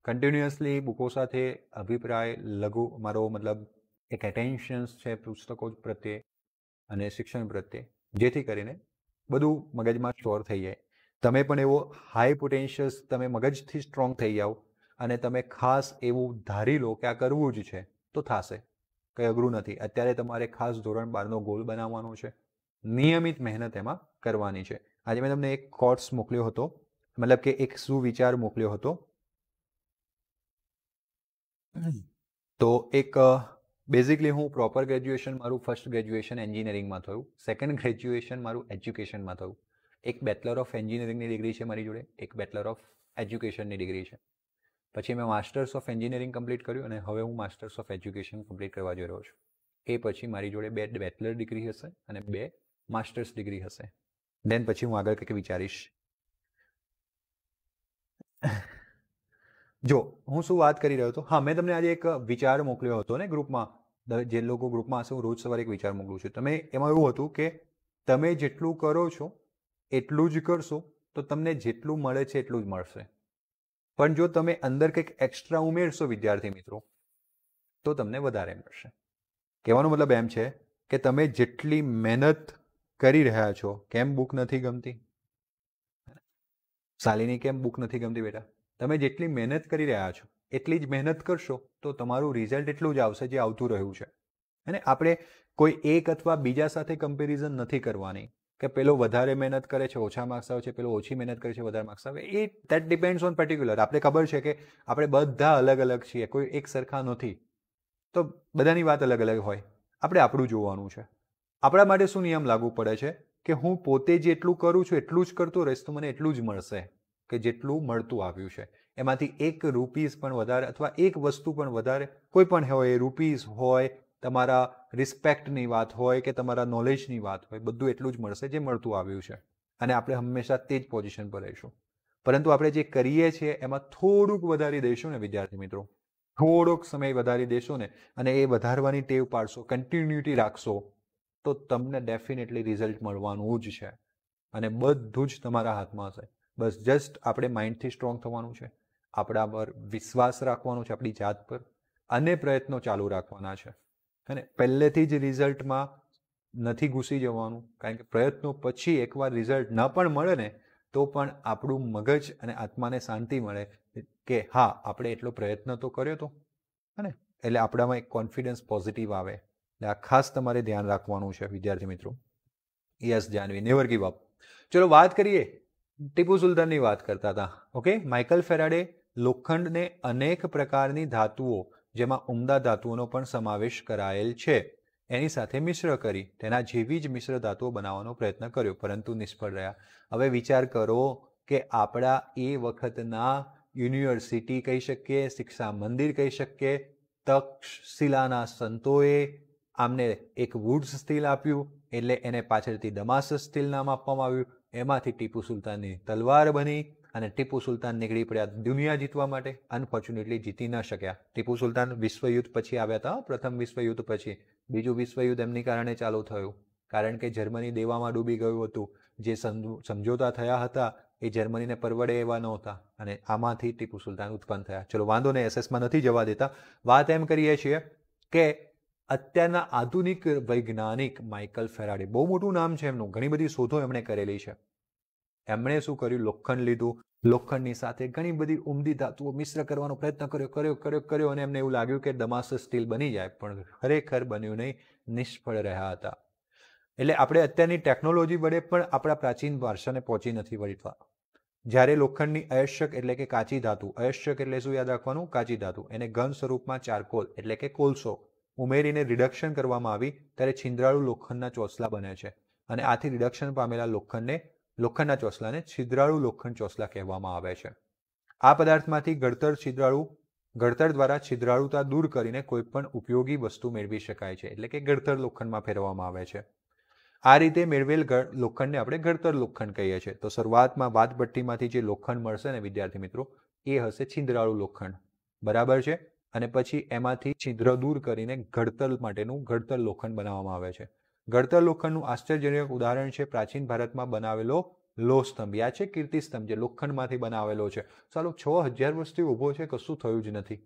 Speaker 1: કન્ટિન્યુઅસલી બુકો સાથે અભિપ્રાય મારો મતલબ એક એટેન્શન્સ છે પુસ્તકો પ્રત્યે અને શિક્ષણ પ્રત્યે, જેથી કરીને બધું મગજમાં સ્ટોર થઈ જાય. તમે પણ એવો હાઈ પોટેન્શિયસ, તમે મગજથી સ્ટ્રોંગ થઈ જાઓ અને તમે ખાસ એવું ધારી લો કે આ કરવું જ છે તો થશે. કંઈ અઘરું નથી. અત્યારે તમારે ખાસ ધોરણ 12નો ગોલ બનાવવાનો છે. નિયમિત મહેનત એમાં કરવાની છે. આજે મેં તમને એક કોટ્સ મોકલ્યો હતો, મતલબ કે એક સુવિચાર મોકલ્યો હતો. તો એક બેઝિકલી હું પ્રોપર ગ્રેજ્યુએશન મારું ફર્સ્ટ ગ્રેજ્યુએશન એન્જિનિયરિંગમાં થયું, સેકન્ડ ગ્રેજ્યુએશન મારું એજ્યુકેશનમાં થયું. એક બેચલર ઓફ એન્જિનિયરિંગની ડિગ્રી છે મારી જોડે, એક બેચલર ઓફ એજ્યુકેશનની ડિગ્રી છે. પછી મેં માસ્ટર્સ ઓફ એન્જિનિયરિંગ કમ્પ્લીટ કર્યું અને હવે હું માસ્ટર્સ ઓફ એજ્યુકેશન કમ્પ્લીટ કરવા જઈ રહ્યો છું. એ પછી મારી જોડે 2 બેચલર ડિગ્રી હશે અને 2 માસ્ટર્સ ડિગ્રી હશે. દેન પછી હું આગળ કંઈક વિચારીશ. જો હું શું વાત કરી રહ્યો હતો, હા, મેં તમને આજે એક વિચાર મોકલ્યો હતો ને ગ્રુપમાં. જે લોકો ગ્રુપમાં હશે, હું રોજ સવારે એક વિચાર મોકલું છું. તમે એમાં એવું હતું કે તમે જેટલું કરો છો એટલું જ કરશો તો તમને જેટલું મળે છે એટલું જ મળશે. પણ જો તમે અંદર કંઈક એક્સ્ટ્રા ઉમેરશો વિદ્યાર્થી મિત્રો, તો તમને વધારે મળશે. કહેવાનો મતલબ એમ છે કે તમે જેટલી મહેનત કરી રહ્યા છો, કેમ બુક નથી ગમતી? શાલિની, કેમ બુક નથી ગમતી બેટા? તમે જેટલી મહેનત કરી રહ્યા છો એટલી જ મહેનત કરશો તો તમારું રિઝલ્ટ એટલું જ આવશે જે આવતું રહ્યું છે. અને આપણે કોઈ એક અથવા બીજા સાથે કમ્પેરિઝન નથી કરવાની કે પેલો વધારે મહેનત કરે છે ઓછા માર્ક્સ આવે છે, પેલો ઓછી મહેનત કરે છે વધારે માર્ક્સ આવે. એ દેટ ડિપેન્ડ્સ ઓન પર્ટિક્યુલર. આપણે ખબર છે કે આપણે બધા અલગ અલગ છીએ, કોઈ એક સરખા નથી, તો બધાની વાત અલગ અલગ હોય. આપણે આપણું જોવાનું છે. આપણા માટે શું નિયમ લાગુ પડે છે કે હું પોતે જેટલું કરું છું એટલું જ કરતો રહીશ તો મને એટલું જ મળશે કે જેટલું મળતું આવ્યું છે. એમાંથી 1 રૂપીસ પણ વધારે અથવા એક વસ્તુ પણ વધારે, કોઈ પણ હોય, એ રૂપીસ હોય, તમારા રિસ્પેક્ટની વાત હોય કે તમારા નોલેજની વાત હોય, બધું એટલું જ મળશે જે મળતું આવ્યું છે. અને આપણે હંમેશા તે જ પોઝિશન પર રહીશું. પરંતુ આપણે જે કરીએ છીએ એમાં થોડુંક વધારી દઈશું ને વિદ્યાર્થી મિત્રો, થોડોક સમય વધારી દેશો ને અને એ વધારવાની ટેવ પાડશો, કન્ટિન્યુટી રાખશો, તો તમને ડેફિનેટલી રિઝલ્ટ મળવાનું જ છે. અને બધું જ તમારા હાથમાં હશે. બસ જસ્ટ આપણે માઇન્ડથી સ્ટ્રોંગ થવાનું છે, આપણા પર વિશ્વાસ રાખવાનો છે, આપણી જાત પર, અને પ્રયત્નો ચાલુ રાખવાના છે. અને પહેલેથી જ રિઝલ્ટમાં નથી ઘૂસી જવાનું, કારણ કે પ્રયત્નો પછી એકવાર રિઝલ્ટ ન પણ મળે ને તો પણ આપણું મગજ અને આત્માને શાંતિ મળે કે હા, આપણે એટલો પ્રયત્ન તો કર્યો હતો, ને એટલે આપણામાં એક કોન્ફિડન્સ પોઝિટિવ આવે. એટલે આ ખાસ તમારે ધ્યાન રાખવાનું છે વિદ્યાર્થી મિત્રો. Yes Janvi, never give up. ચલો વાત કરીએ. ટીપુ સુલતાનની વાત કરતા હતા. ઓકે, માઇકલ ફેરાડે લોખંડને અનેક પ્રકારની ધાતુઓ, જેમાં ઉમદા ધાતુઓનો પણ સમાવેશ કરાયેલ છે, એની સાથે મિશ્ર કરી તેના જેવી જ મિશ્ર ધાતુઓ બનાવવાનો પ્રયત્ન કર્યો, પરંતુ નિષ્ફળ રહ્યા. હવે વિચાર કરો કે આપણા એ વખતના યુનિવર્સિટી કહી શકીએ, શિક્ષા મંદિર કહી શકીએ, તક્ષશિલાના સંતોએ આમને એક વુડ્સ સ્ટીલ આપ્યું, એટલે એને પાછળથી દમાસસ સ્ટીલ નામ આપવામાં આવ્યું. એમાંથી ટીપુ સુલતાનની તલવાર બની અને ટીપુ સુલતાન નીકળી પડ્યા દુનિયા જીતવા માટે. અનફોર્ચ્યુનેટલી જીતી ન શક્યા. ટીપુ સુલતાન વિશ્વયુદ્ધ પછી આવ્યા હતા, પ્રથમ વિશ્વયુદ્ધ પછી. બીજું વિશ્વયુદ્ધ એમની કારણે ચાલુ થયું, કારણ કે જર્મની દેવામાં ડૂબી ગયું હતું. જે સમજોતા થયા હતા એ જર્મનીને પરવડે એવા નહોતા, અને આમાંથી ટીપુ સુલતાન ઉત્પન્ન થયા. ચલો વાંધો નહીં, એસએસમાં નથી જવા દેતા. વાત એમ કરીએ છીએ કે અત્યારના આધુનિક વૈજ્ઞાનિક માઇકલ ફેરાડે, બહુ મોટું નામ છે એમનું, ઘણી બધી શોધો એમણે કરેલી છે. એમણે શું કર્યું? લોખંડ લીધું, લોખંડની સાથે ઘણી બધી ઉમદી ધાતુઓ મિશ્ર કરવાનો પ્રયત્ન કર્યો અને એમને એવું લાગ્યું કે દમાસસ સ્ટીલ બની જાય, પણ ખરેખર બન્યું નહીં, નિષ્ફળ રહ્યા હતા. એટલે આપણે અત્યારની ટેકનોલોજી વડે પણ આપણા પ્રાચીન વારસાને પહોંચી નથી વળવા. જ્યારે લોખંડની અયસ્યક એટલે કે કાચી ધાતુ, અયસ્યક એટલે શું યાદ રાખવાનું? કાચી ધાતુ, એને ઘન સ્વરૂપમાં ચારકોલ એટલે કે કોલસો ઉમેરીને રિડક્શન કરવામાં આવી ત્યારે છિદ્રાળુ લોખંડના ચોસલા બને છે, અને આથી રિડક્શન પામેલા લોખંડના ચોસલાને છિદ્રાળુ લોખંડ ચોસલા કહેવામાં આવે છે. આ પદાર્થમાંથી ઘડતર દ્વારા છિદ્રાળુતા દૂર કરીને કોઈ પણ ઉપયોગી વસ્તુ મેળવી શકાય છે, એટલે કે ઘડતર લોખંડમાં ફેરવવામાં આવે છે. આ રીતે મેળવેલ લોખંડને આપણે ઘડતર લોખંડ કહીએ છીએ. તો શરૂઆતમાં વાતભટ્ટીમાંથી જે લોખંડ મળશે ને વિદ્યાર્થી મિત્રો, એ હશે છિદ્રાળુ લોખંડ, બરાબર છે. અને પછી એમાંથી છિદ્ર દૂર કરીને ઘડતર માટેનું ઘડતર લોખંડ બનાવવામાં આવે છે. ઘડતર લોખંડનું આશ્ચર્યજનક ઉદાહરણ છે પ્રાચીન ભારતમાં બનાવેલો લોહ સ્તંભ. યાદ છે? કીર્તિસ્તંભ જે લોખંડમાંથી બનાવેલો છે. ચાલો 6000 વર્ષથી ઊભો છે, કશું થયું જ નથી,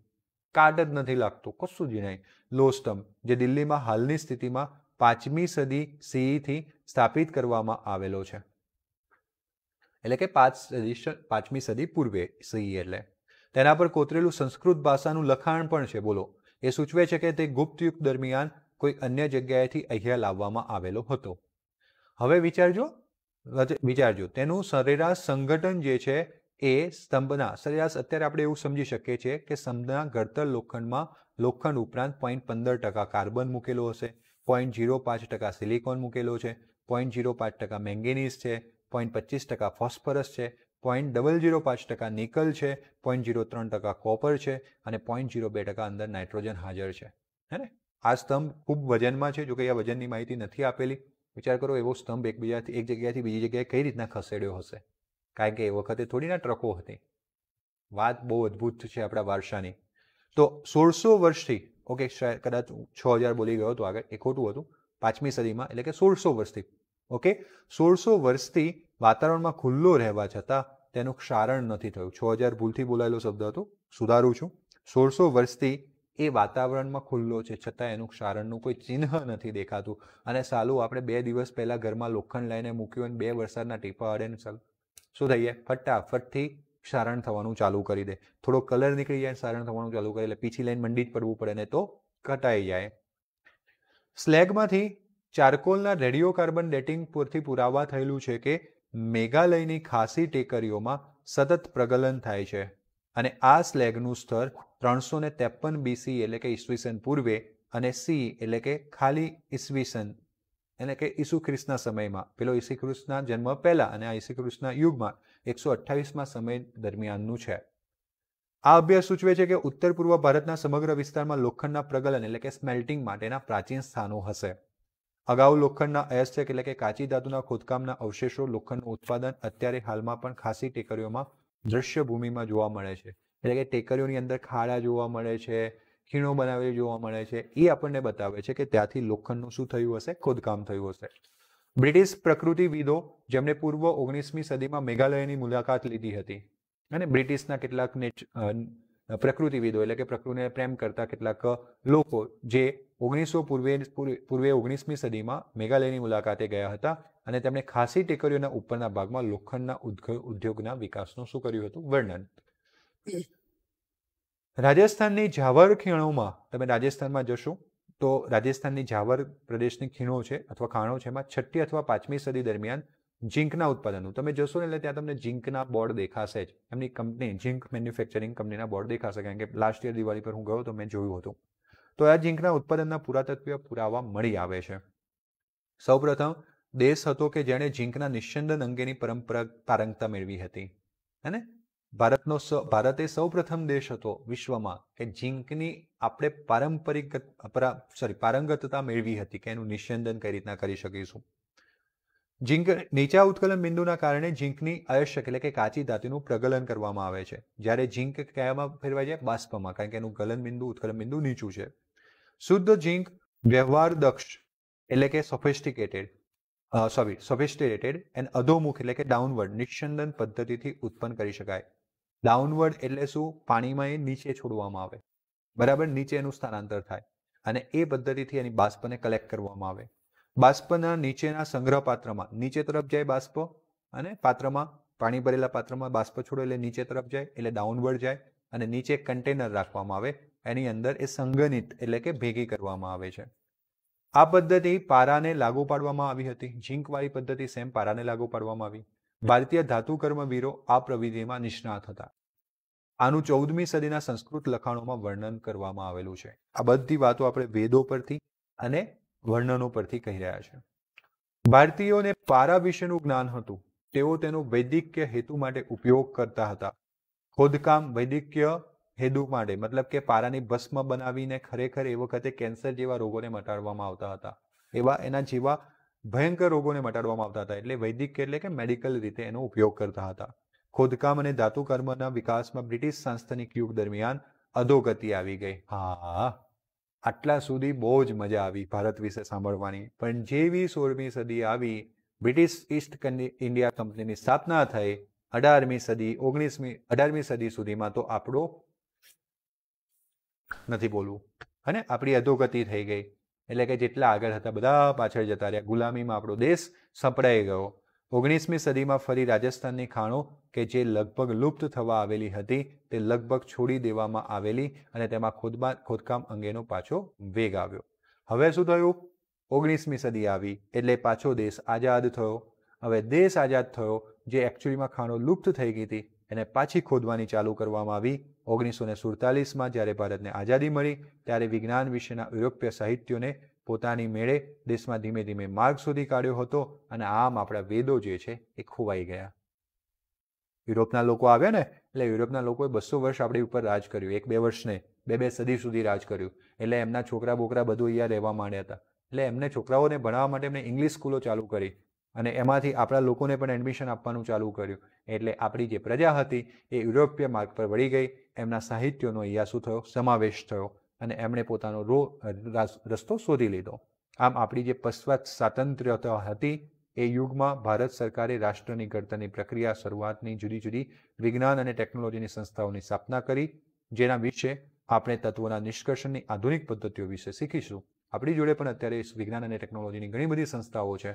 Speaker 1: કાટ જ નથી લાગતું, કશું જ નહીં. લોહ સ્તંભ જે દિલ્હીમાં હાલની સ્થિતિમાં 5મી સદી સીઈથી સ્થાપિત કરવામાં આવેલો છે, એટલે કે 5મી સદી પૂર્વે સીઈ. એટલે તેના પર કોતરેલું સંસ્કૃત ભાષાનું લખાણ પણ છે. બોલો, એ સૂચવે છે કે તે ગુપ્ત યુગ દરમિયાન કોઈ અન્ય જગ્યાએથી અહીંયા લાવવામાં આવેલો હતો. હવે વિચારજો તેનું સરેરાશ સંગઠન જે છે એ સ્તંભના સરેરાશ, અત્યારે આપણે એવું સમજી શકીએ છીએ કે સ્તંભના ઘડતર લોખંડમાં લોખંડ ઉપરાંત 0.15% કાર્બન મૂકેલો હશે, 0.05% સિલિકોન મૂકેલો છે, 0.05% મેંગેનીઝ છે, 0.25% ફોસ્ફરસ છે, 0.005% નિકલ છે, 0.03% કોપર છે, અને 0.02% અંદર નાઇટ્રોજન હાજર છે. હે ને? આ સ્તંભ ખૂબ વજનમાં છે, જો કે આ વજનની માહિતી નથી આપેલી. વિચાર કરો, એવો સ્તંભ એક જગ્યાએથી બીજી જગ્યાએ કઈ રીતના ખસેડ્યો હશે? કારણ કે એ વખતે થોડી ના ટ્રકો હતી. વાત બહુ અદ્ભુત છે આપણા વારસાની. તો 1600 વર્ષથી, ઓકે, કદાચ 6000 બોલી ગયો હતો આગળ, એ ખોટું હતું, 5મી સદીમાં, એટલે કે 1600 વર્ષથી, ઓકે, 1600 વર્ષથી વાતાવરણમાં ખુલ્લો રહેવા છતાં તેનું ક્ષારણ નથી થયું. 6000 ભૂલથી બોલાયેલો શબ્દ હતો, સુધારું છું. 1600 વર્ષથી એ વાતાવરણમાં ખુલ્લો છે, છતાં એનું ક્ષારણનું કોઈ ચિહ્ન નથી દેખાતું. અને સાલું આપણે 2 દિવસ પહેલા ઘરમાં લોખંડ લઈને મૂક્યું અને 2 વરસાદના ટીપા અડે ને ચાલો શું થઈ જાય? ફટાફટથી ક્ષારણ થવાનું ચાલુ કરી દે. થોડો કલર નીકળી જાય, ક્ષારણ થવાનું ચાલુ કરે, એટલે પીછી લઈને મંડી જ પડવું પડે ને તો કટાઈ જાય. સ્લેગમાંથી ચારકોલના રેડિયો કાર્બન ડેટિંગ પરથી પુરાવા થયેલું છે કે મેઘાલયની ખાસી ટેકરીઓમાં સતત પ્રગલન થાય છે, અને આ સ્લેગનું સ્તર 353 BC એટલે કે ઈસવીસન પૂર્વે અને સી એટલે કે ખાલી ઈસવીસન એટલે કે ઈસુ ખ્રિસ્તના સમયમાં, પેલો ઈસુ ખ્રિસ્તના જન્મ પહેલા અને આ ઈસુ ખ્રિસ્તના યુગમાં 128માં સમય દરમિયાનનું છે. આ અભ્યાસ સૂચવે છે કે ઉત્તર પૂર્વ ભારતના સમગ્ર વિસ્તારમાં લોખંડના પ્રગલન એટલે કે સ્મેલ્ટિંગ માટેના પ્રાચીન સ્થાનો હશે. અગાઉ લોખંડના અયસ્યક એટલે કે કાચી ધાતુના ખોદકામના અવશેષો લોખંડનું ઉત્પાદન અત્યારે હાલમાં પણ ખાસી ટેકરીઓમાં દ્રશ્ય ભૂમિમાં જોવા મળે છે. એટલે કે ટેકરીઓની અંદર ખાડા જોવા મળે છે, ખીણો બનાવેલી જોવા મળે છે. એ આપણને બતાવે છે કે ત્યાંથી લોખંડનું શું થયું હશે? ખોદકામ થયું હશે. બ્રિટિશ પ્રકૃતિવિદો જેમણે પૂર્વ 19મી સદીમાં મેઘાલયની મુલાકાત લીધી હતી, અને બ્રિટિશના કેટલાક પ્રકૃતિવિદો એટલે કે પ્રકૃતિને પ્રેમ કરતા કેટલાક લોકો જે 19મી સદીમાં મેઘાલયની મુલાકાતે ગયા હતા, અને તેમણે ખાસી ટેકરીઓના ઉપરના ભાગમાં લોખંડના ઉદ્યોગના વિકાસનું શું કર્યું હતું? વર્ણન. રાજસ્થાનની ઝાવર ખીણોમાં, તમે રાજસ્થાનમાં જશો તો રાજસ્થાનની ઝાવર પ્રદેશની ખીણો છે અથવા ખાણો છે, એમાં 6ઠ્ઠી અથવા 5મી સદી દરમિયાન ઝીંકના ઉત્પાદનનું, તમે જશો ને એટલે ત્યાં તમને ઝીંકના બોર્ડ દેખાશે જ. એમની કંપની ઝીંક મેન્યુફેક્ચરિંગ કંપનીના બોર્ડ દેખાશે, કારણ કે લાસ્ટ યર દિવાળી પર હું ગયો તો મેં જોયું હતું. તો આ ઝીંકના ઉત્પાદનના પુરાતત્વીય પુરાવા મળી આવે છે. સૌપ્રથમ દેશ હતો કે જેણે ઝીંકના નિસ્યંદન અંગેની પરંપરાગત પારંગતા મેળવી હતી. અને ભારતે સૌપ્રથમ દેશ હતો વિશ્વમાં કે ઝીંકની આપણે પારંગતતા મેળવી હતી કે એનું નિસ્યંદન કઈ રીતના કરી શકીશું. ઝીંક નીચા ઉત્કલન બિંદુના કારણે ઝીંકની અયસ્ક એટલે કે કાચી ધાતુનું પ્રગલન કરવામાં આવે છે. જ્યારે ઝીંક કયામાં ફેરવાય જાય? બાષ્પમાં, કારણ કે એનું ગલન બિંદુ ઉત્કલન બિંદુ નીચું છે. શુદ્ધ ઝીંક વ્યવહાર દક્ષ એટલે કે સોફિસ્ટિકેટેડ એન્ડ અધોમુખ એટલે કે ડાઉનવર્ડ નિસ્યંદન પદ્ધતિથી ઉત્પન્ન કરી શકાય. ડાઉનવર્ડ એટલે શું? પાણીમાં એ નીચે છોડવામાં આવે, બરાબર, નીચે એનું સ્થાનાંતર થાય અને એ પદ્ધતિથી એની બાષ્પને કલેક્ટ કરવામાં આવે. બાષ્પના નીચેના સંગ્રહ પાત્રમાં નીચે તરફ જાય બાષ્પ, અને પાત્રમાં પાણી ભરેલા પાત્રમાં બાષ્પ છોડો એટલે નીચે તરફ જાય એટલે ડાઉનવર્ડ જાય, અને નીચે કન્ટેનર રાખવામાં આવે, એની અંદર એ સંગનિત એટલે કે ભેગી કરવામાં આવે છે. આ પદ્ધતિ પારાને લાગુ પાડવામાં આવી હતી. ઝીંકવાળી પદ્ધતિ સેમ પારાને લાગુ પાડવામાં આવી. ભારતીય ધાતુ કર્મવીરો આ પ્રવિધિમાં નિષ્ણાત હતા. આનું 14મી સદીના સંસ્કૃત લખાણોમાં વર્ણન કરવામાં આવેલું છે. આ બધી વાતો આપણે વેદો પરથી અને વર્ણનો પરથી કહી રહ્યા છે. ભારતીયોને પારા વિશેનું જ્ઞાન હતું. તેઓ તેનો વૈદિકીય હેતુ માટે ઉપયોગ કરતા હતા. ખોદકામ વૈદિકીય હેતુ માટે, મતલબ કે પારાની ભસ્મ બનાવીને ખરેખર એ વખતે કેન્સર જેવા રોગોને મટાડવામાં આવતા હતા. એવા એના જેવા ભયંકર રોગોને મટાડવામાં આવતા હતા. એટલે વૈદિક એટલે કે મેડિકલ રીતે એનો ઉપયોગ કરતા હતા. ખોદકામ અને ધાતુ કર્મના વિકાસમાં બ્રિટિશ સાંસ્થનિક યુગ દરમિયાન અધોગતિ આવી ગઈ. હા, આટલા સુધી બહુ જ મજા આવી ભારત વિશે સાંભળવાની. પણ જેવી 16મી સદી આવી, બ્રિટિશ ઈસ્ટ ઇન્ડિયા કંપનીની સ્થાપના થઈ, 18મી સદી સુધીમાં તો આપણો નથી બોલવું, અને આપણી અધોગતિ થઈ ગઈ. એટલે કે જેટલા આગળ હતા બધા પાછળ જતા રહ્યા. ગુલામીમાં આપણો દેશ સપડાઈ ગયો. 19મી સદીમાં ફરી રાજસ્થાનની ખાણો કે જે લગભગ લુપ્ત થવા આવેલી હતી તે લગભગ છોડી દેવામાં આવેલી, અને તેમાં ખોદકામ અંગેનો પાછો વેગ આવ્યો. હવે શું થયું? 19મી સદી આવી એટલે પાછો દેશ આઝાદ થયો. હવે દેશ આઝાદ થયો, જે એકચ્યુઅલીમાં ખાણો લુપ્ત થઈ ગઈ હતી એને પાછી ખોદવાની ચાલુ કરવામાં આવી. 1947માં જ્યારે ભારતને આઝાદી મળી ત્યારે વિજ્ઞાન વિશેના યુરોપીય સાહિત્યોને પોતાની મેળે દેશમાં ધીમે ધીમે માર્ગ શોધી કાઢ્યો હતો, અને આમ આપણા વેદો જે છે એ ખોવાઈ ગયા. યુરોપના લોકો આવ્યા ને, એટલે યુરોપના લોકોએ 200 વર્ષ આપણી ઉપર રાજ કર્યું. 1-2 વર્ષ ને 2 સદી સુધી રાજ કર્યું. એટલે એમના છોકરા બોકરા બધું અહીંયા રહેવા માંડ્યા હતા. એટલે એમને છોકરાઓને ભણાવવા માટે એમને ઇંગ્લિશ સ્કૂલો ચાલુ કરી, અને એમાંથી આપણા લોકોને પણ એડમિશન આપવાનું ચાલુ કર્યું. એટલે આપણી જે પ્રજા હતી એ યુરોપીય માર્ગ પર વળી ગઈ. એમના સાહિત્યોનો અહીંયા શું થયો? સમાવેશ થયો, અને એમણે પોતાનો રસ્તો શોધી લીધો. આમ આપણી જે પશ્ચાત સ્વાતંત્ર્યતા હતી એ યુગમાં ભારત સરકારે રાષ્ટ્રની ઘડતરની પ્રક્રિયા શરૂઆતની જુદી જુદી વિજ્ઞાન અને ટેકનોલોજીની સંસ્થાઓની સ્થાપના કરી, જેના વિશે આપણે તત્વોના નિષ્કર્ષણની આધુનિક પદ્ધતિઓ વિશે શીખીશું. આપણી જોડે પણ અત્યારે વિજ્ઞાન અને ટેકનોલોજીની ઘણી બધી સંસ્થાઓ છે,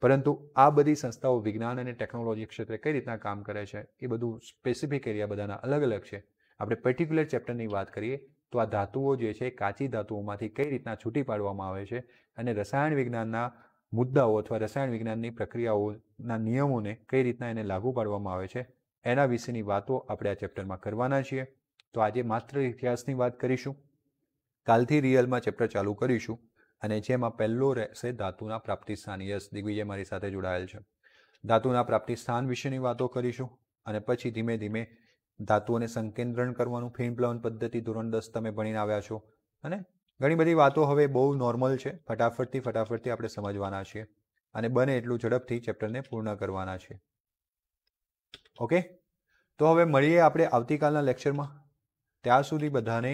Speaker 1: પરંતુ આ બધી સંસ્થાઓ વિજ્ઞાન અને ટેકનોલોજી ક્ષેત્રે કઈ રીતના કામ કરે છે એ બધું સ્પેસિફિક એરિયા બધાના અલગ અલગ છે. આપણે પર્ટિક્યુલર ચેપ્ટરની વાત કરીએ તો આ ધાતુઓ જે છે કાચી ધાતુઓમાંથી કઈ રીતના છૂટી પાડવામાં આવે છે, અને રસાયણ વિજ્ઞાનના મુદ્દાઓ અથવા રસાયણ વિજ્ઞાનની પ્રક્રિયાઓના નિયમોને કઈ રીતના એને લાગુ પાડવામાં આવે છે, એના વિશેની વાતો આપણે આ ચેપ્ટરમાં કરવાના છીએ. તો આજે માત્ર ઇતિહાસની વાત કરીશું. કાલથી રિયલમાં ચેપ્ટર ચાલુ કરીશું, અને જેમાં પહેલો રહેશે ધાતુના પ્રાપ્તિ સ્થાન. યસ, દિગ્વિજય મારી સાથે જોડાયેલ છે. ધાતુના પ્રાપ્તિ સ્થાન વિશેની વાતો કરીશું, અને પછી ધીમે ધીમે ધાતુઓને સંકેન્દ્રણ કરવાનું ફિલ્મ પ્લવન પદ્ધતિ ધોરણ 10 તમે ભણીને આવ્યા છો, અને ઘણી બધી વાતો હવે બહુ નોર્મલ છે. ફટાફટથી આપણે સમજવાના છીએ, અને બને એટલું ઝડપથી ચેપ્ટરને પૂર્ણ કરવાના છીએ. ઓકે, તો હવે મળીએ આપણે આવતીકાલના લેક્ચરમાં. ત્યાં સુધી બધાને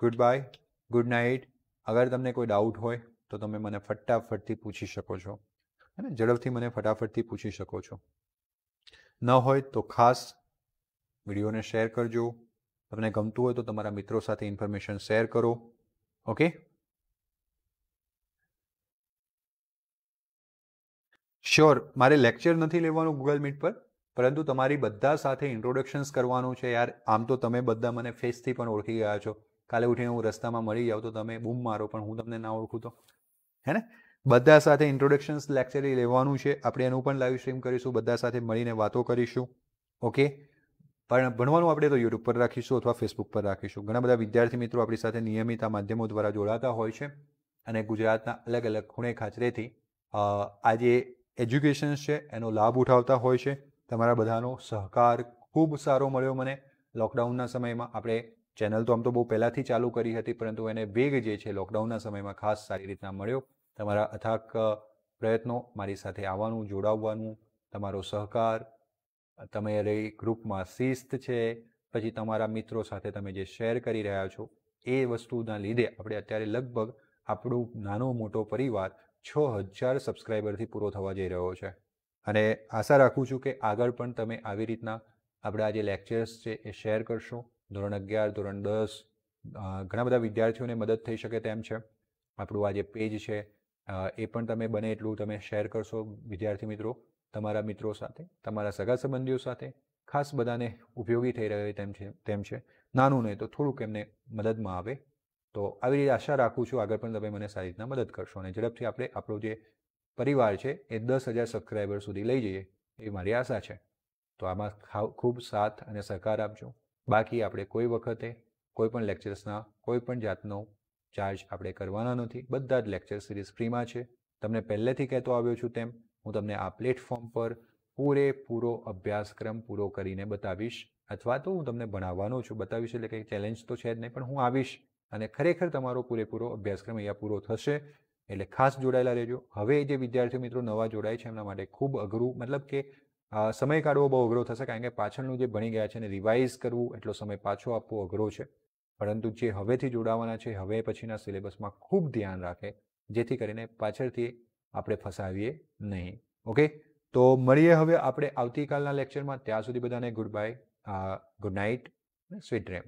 Speaker 1: ગુડ બાય, ગુડ નાઇટ. અગર તમને કોઈ ડાઉટ હોય તો તમે મને ફટાફટથી પૂછી શકો છો, અને ઝડપથી મને ફટાફટથી પૂછી શકો છો. ન હોય તો ખાસ વિડીયોને શેર કરજો. તમને ગમતું હોય તો તમારા મિત્રો સાથે ઇન્ફોર્મેશન શેર કરો. Okay, sure. મારે લેક્ચર નથી લેવાનું ગૂગલ મીટ પર, પરંતુ તમારી બધા સાથે ઇન્ટ્રોડક્શન્સ કરવાનું છે યાર. આમ તો તમે બધા મને ફેસથી પણ ઓળખી ગયા છો. કાલે ઉઠીને હું રસ્તામાં મળી જાઉં તો તમે બૂમ મારો, પણ હું તમને ના ઓળખું તો, હે ને? બધા સાથે ઇન્ટ્રોડક્શન્સ લેક્ચર લેવાનું છે આપણે. એનું પણ લાઈવ સ્ટ્રીમ કરીશું, બધા સાથે મળીને વાતો કરીશું. ઓકે, પણ ભણવાનું આપણે તો યુટ્યુબ પર રાખીશું અથવા ફેસબુક પર રાખીશું. ઘણા બધા વિદ્યાર્થી મિત્રો આપણી સાથે નિયમિત આ માધ્યમો દ્વારા જોડાતા હોય છે અને ગુજરાતના અલગ અલગ ખૂણે ખાંચરેથી આ જે એજ્યુકેશન છે એનો લાભ ઉઠાવતા હોય છે. તમારા બધાનો સહકાર ખૂબ સારો મળ્યો મને લોકડાઉનના સમયમાં. આપણે ચેનલ તો આમ તો બહુ પહેલાંથી ચાલુ કરી હતી, પરંતુ એને વેગ જે છે લોકડાઉનના સમયમાં ખાસ સારી રીતના મળ્યો. તમારા અથાક પ્રયત્નો, મારી સાથે આવવાનું, જોડાવવાનું, તમારો સહકાર, તમે રહી ગ્રુપમાં શિસ્ત છે, પછી તમારા મિત્રો સાથે તમે જે શેર કરી રહ્યા છો, એ વસ્તુના લીધે આપણે અત્યારે લગભગ આપણું નાનો મોટો પરિવાર 6000 સબસ્ક્રાઈબરથી પૂરો થવા જઈ રહ્યો છે. અને આશા રાખું છું કે આગળ પણ તમે આવી રીતના આપણા જે લેક્ચર્સ છે એ શેર કરશો. ધોરણ 11, ધોરણ 10 ઘણા બધા વિદ્યાર્થીઓને મદદ થઈ શકે તેમ છે. આપણું આ જે પેજ છે એ પણ તમે બને એટલું તમે શેર કરશો વિદ્યાર્થી મિત્રો, તમારા મિત્રો સાથે, તમારા સગા સંબંધીઓ સાથે. ખાસ બધાને ઉપયોગી થઈ રહ્યો તેમ છે. નાનું નહીં તો થોડુંક એમને મદદમાં આવે. તો આવી રીતે આશા રાખું છું આગળ પણ તમે મને સારી રીતના મદદ કરશો અને ઝડપથી આપણે આપણો જે પરિવાર છે એ 10,000 સબસ્ક્રાઈબર સુધી લઈ જઈએ એ મારી આશા છે. તો આમાં ખૂબ સાથ અને સહકાર આપજો. બાકી આપણે કોઈ વખતે કોઈ પણ લેક્ચર્સના કોઈ પણ જાતનો ચાર્જ આપણે કરવાના નથી. બધા જ લેક્ચર સિરીઝ ફ્રીમાં છે. તમને પહેલેથી કહેતો આવ્યો છું તેમ હું તમને આ પ્લેટફોર્મ પર પૂરેપૂરો અભ્યાસક્રમ પૂરો કરીને બતાવીશ, અથવા તો હું તમને ભણાવવાનો છું. બતાવીશ એટલે કંઈ ચેલેન્જ તો છે જ નહીં, પણ હું આવીશ અને ખરેખર તમારો પૂરેપૂરો અભ્યાસક્રમ અહીંયા પૂરો થશે. એટલે ખાસ જોડાયેલા રહેજો. હવે જે વિદ્યાર્થી મિત્રો નવા જોડાય છે એમના માટે ખૂબ અઘરું, મતલબ કે સમય કાઢવો બહુ અઘરો થશે, કારણ કે પાછળનું જે ભણી ગયા છે એને રિવાઇઝ કરવું, એટલો સમય પાછો આપવો અઘરો છે. પરંતુ જે હવેથી જોડાવાના છે, હવે પછીના સિલેબસમાં ખૂબ ધ્યાન રાખે, જેથી કરીને પાછળથી આપણે ફસાવીએ નહીં. ઓકે, તો મળીએ હવે આપણે આવતીકાલના લેક્ચરમાં. ત્યાં સુધી બધાને good bye, good night, sweet dream.